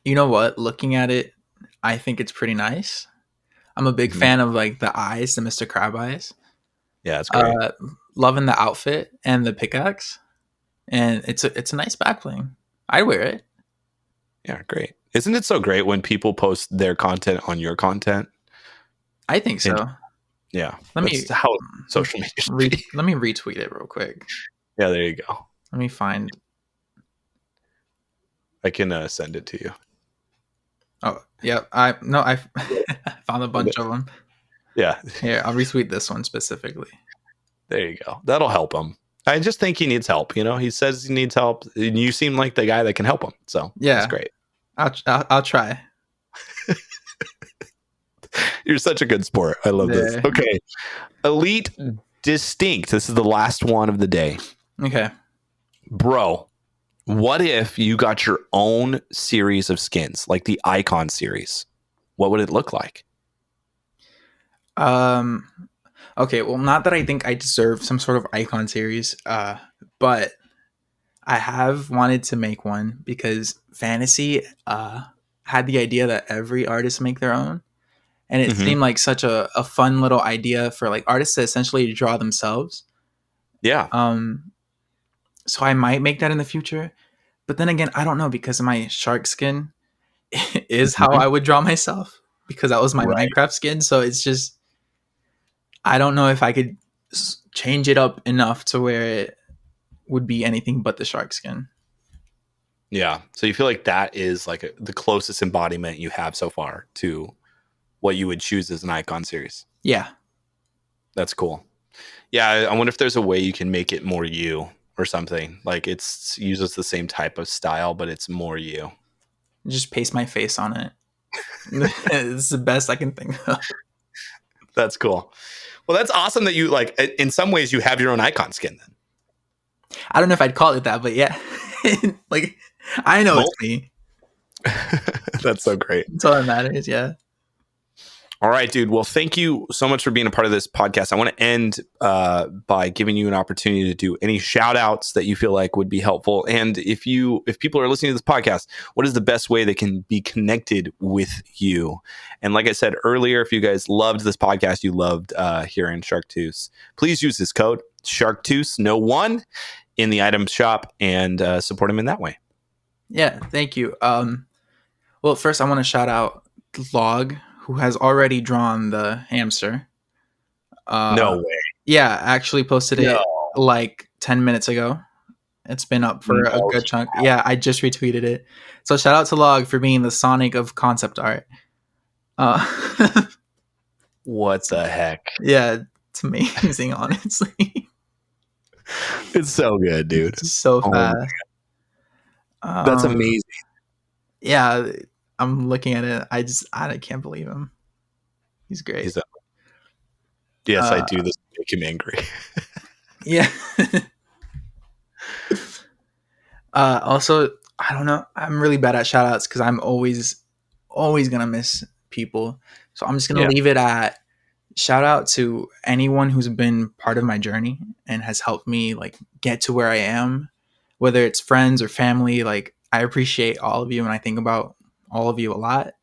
S2: You know what? Looking at it, I think it's pretty nice. I'm a big fan of like the eyes, the Mr. Crab eyes.
S1: Yeah, it's great.
S2: Loving the outfit and the pickaxe, and it's a nice back bling. I wear it.
S1: Yeah, great. Isn't it so great when people post their content on your content?
S2: I think so.
S1: Yeah,
S2: that's
S1: how social media should be.
S2: Let me retweet it real quick.
S1: Yeah, there you go.
S2: Let me find.
S1: I can send it to you.
S2: Oh, yeah. I found a bunch of them.
S1: Yeah.
S2: Here, I'll retweet this one specifically.
S1: There you go. That'll help him. I just think he needs help. You know, he says he needs help, and you seem like the guy that can help him. So
S2: yeah,
S1: that's great.
S2: I'll try.
S1: You're such a good sport. I love this. Okay, Elite Distinct. This is the last one of the day.
S2: Okay,
S1: bro. What if you got your own series of skins, like the Icon series? What would it look like?
S2: Okay, well, not that I think I deserve some sort of Icon series, but I have wanted to make one because Fantasy had the idea that every artist make their own, and it seemed like such a fun little idea for like artists to essentially draw themselves.
S1: Yeah.
S2: So I might make that in the future, but then again, I don't know because my shark skin is how I would draw myself because that was my Minecraft skin. So it's just, I don't know if I could change it up enough to where it would be anything but the shark skin.
S1: Yeah. So you feel like that is like the closest embodiment you have so far to what you would choose as an Icon series.
S2: Yeah.
S1: That's cool. Yeah. I wonder if there's a way you can make it more you or something. Like it uses the same type of style, but it's more you.
S2: Just paste my face on it. It's the best I can think of.
S1: That's cool. Well, that's awesome that you like, in some ways you have your own Icon skin then.
S2: I don't know if I'd call it that, but yeah. Like, I know it's me.
S1: That's so great.
S2: That's all that matters, yeah.
S1: All right, dude. Well, thank you so much for being a part of this podcast. I want to end by giving you an opportunity to do any shout outs that you feel like would be helpful. And if people are listening to this podcast, what is the best way they can be connected with you? And like I said earlier, if you guys loved this podcast, you loved hearing Sharktoofs, please use this code Sharktoofs, no one, in the item shop and support them in that way.
S2: Yeah, thank you. Well, first I want to shout out Log, who has already drawn the hamster.
S1: No way.
S2: Yeah, actually posted it like 10 minutes ago. It's been up for a good chunk. Yeah, I just retweeted it. So shout out to Log for being the Sonic of concept art.
S1: What the heck?
S2: Yeah, it's amazing, honestly.
S1: It's so good, dude.
S2: It's so fast.
S1: That's amazing.
S2: Yeah, I'm looking at it. I can't believe him. He's great.
S1: Yes, I do. This make him angry.
S2: Yeah. Also, I don't know. I'm really bad at shout outs because I'm always gonna miss people. So I'm just gonna leave it at shout out to anyone who's been part of my journey and has helped me like get to where I am, whether it's friends or family. Like I appreciate all of you and I think about all of you a lot.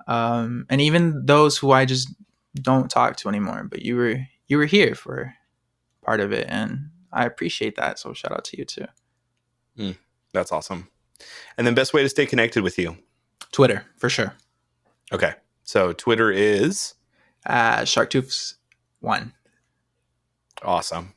S2: And even those who I just don't talk to anymore, but you were here for part of it, and I appreciate that. So shout out to you too.
S1: That's awesome. And then best way to stay connected with you?
S2: Twitter, for sure.
S1: Okay. So Twitter is?
S2: Sharktoofs 1.
S1: Awesome.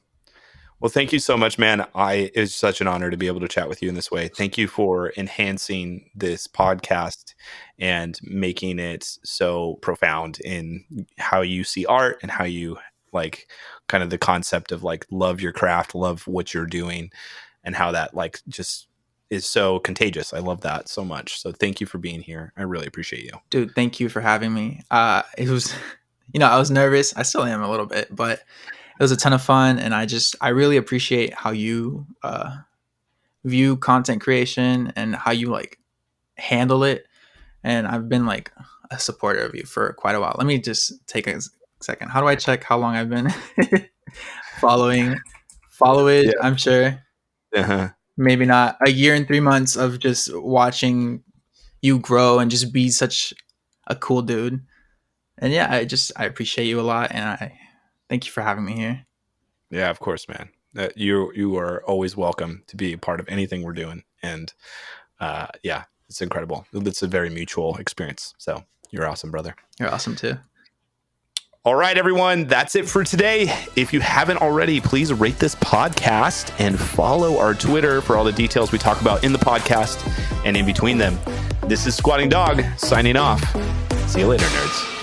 S1: Well, thank you so much, man. It's such an honor to be able to chat with you in this way. Thank you for enhancing this podcast and making it so profound in how you see art and how you like kind of the concept of like love your craft, love what you're doing, and how that like just is so contagious. I love that so much. So thank you for being here. I really appreciate you.
S2: Dude, thank you for having me. It was, I was nervous. I still am a little bit, but it was a ton of fun. And I really appreciate how you view content creation and how you like handle it. And I've been like a supporter of you for quite a while. Let me just take a second. How do I check how long I've been following? Follow it, yeah. I'm sure.
S1: Uh-huh.
S2: Maybe not a year and 3 months of just watching you grow and just be such a cool dude. And yeah, I appreciate you a lot, and I thank you for having me here.
S1: Yeah, of course, man. You are always welcome to be a part of anything we're doing, and yeah, it's incredible. It's a very mutual experience. So you're awesome, brother.
S2: You're awesome too.
S1: All right, everyone, that's it for today. If you haven't already, please rate this podcast and follow our Twitter for all the details we talk about in the podcast and in between them. This is Squatingdog signing off. See you later, nerds.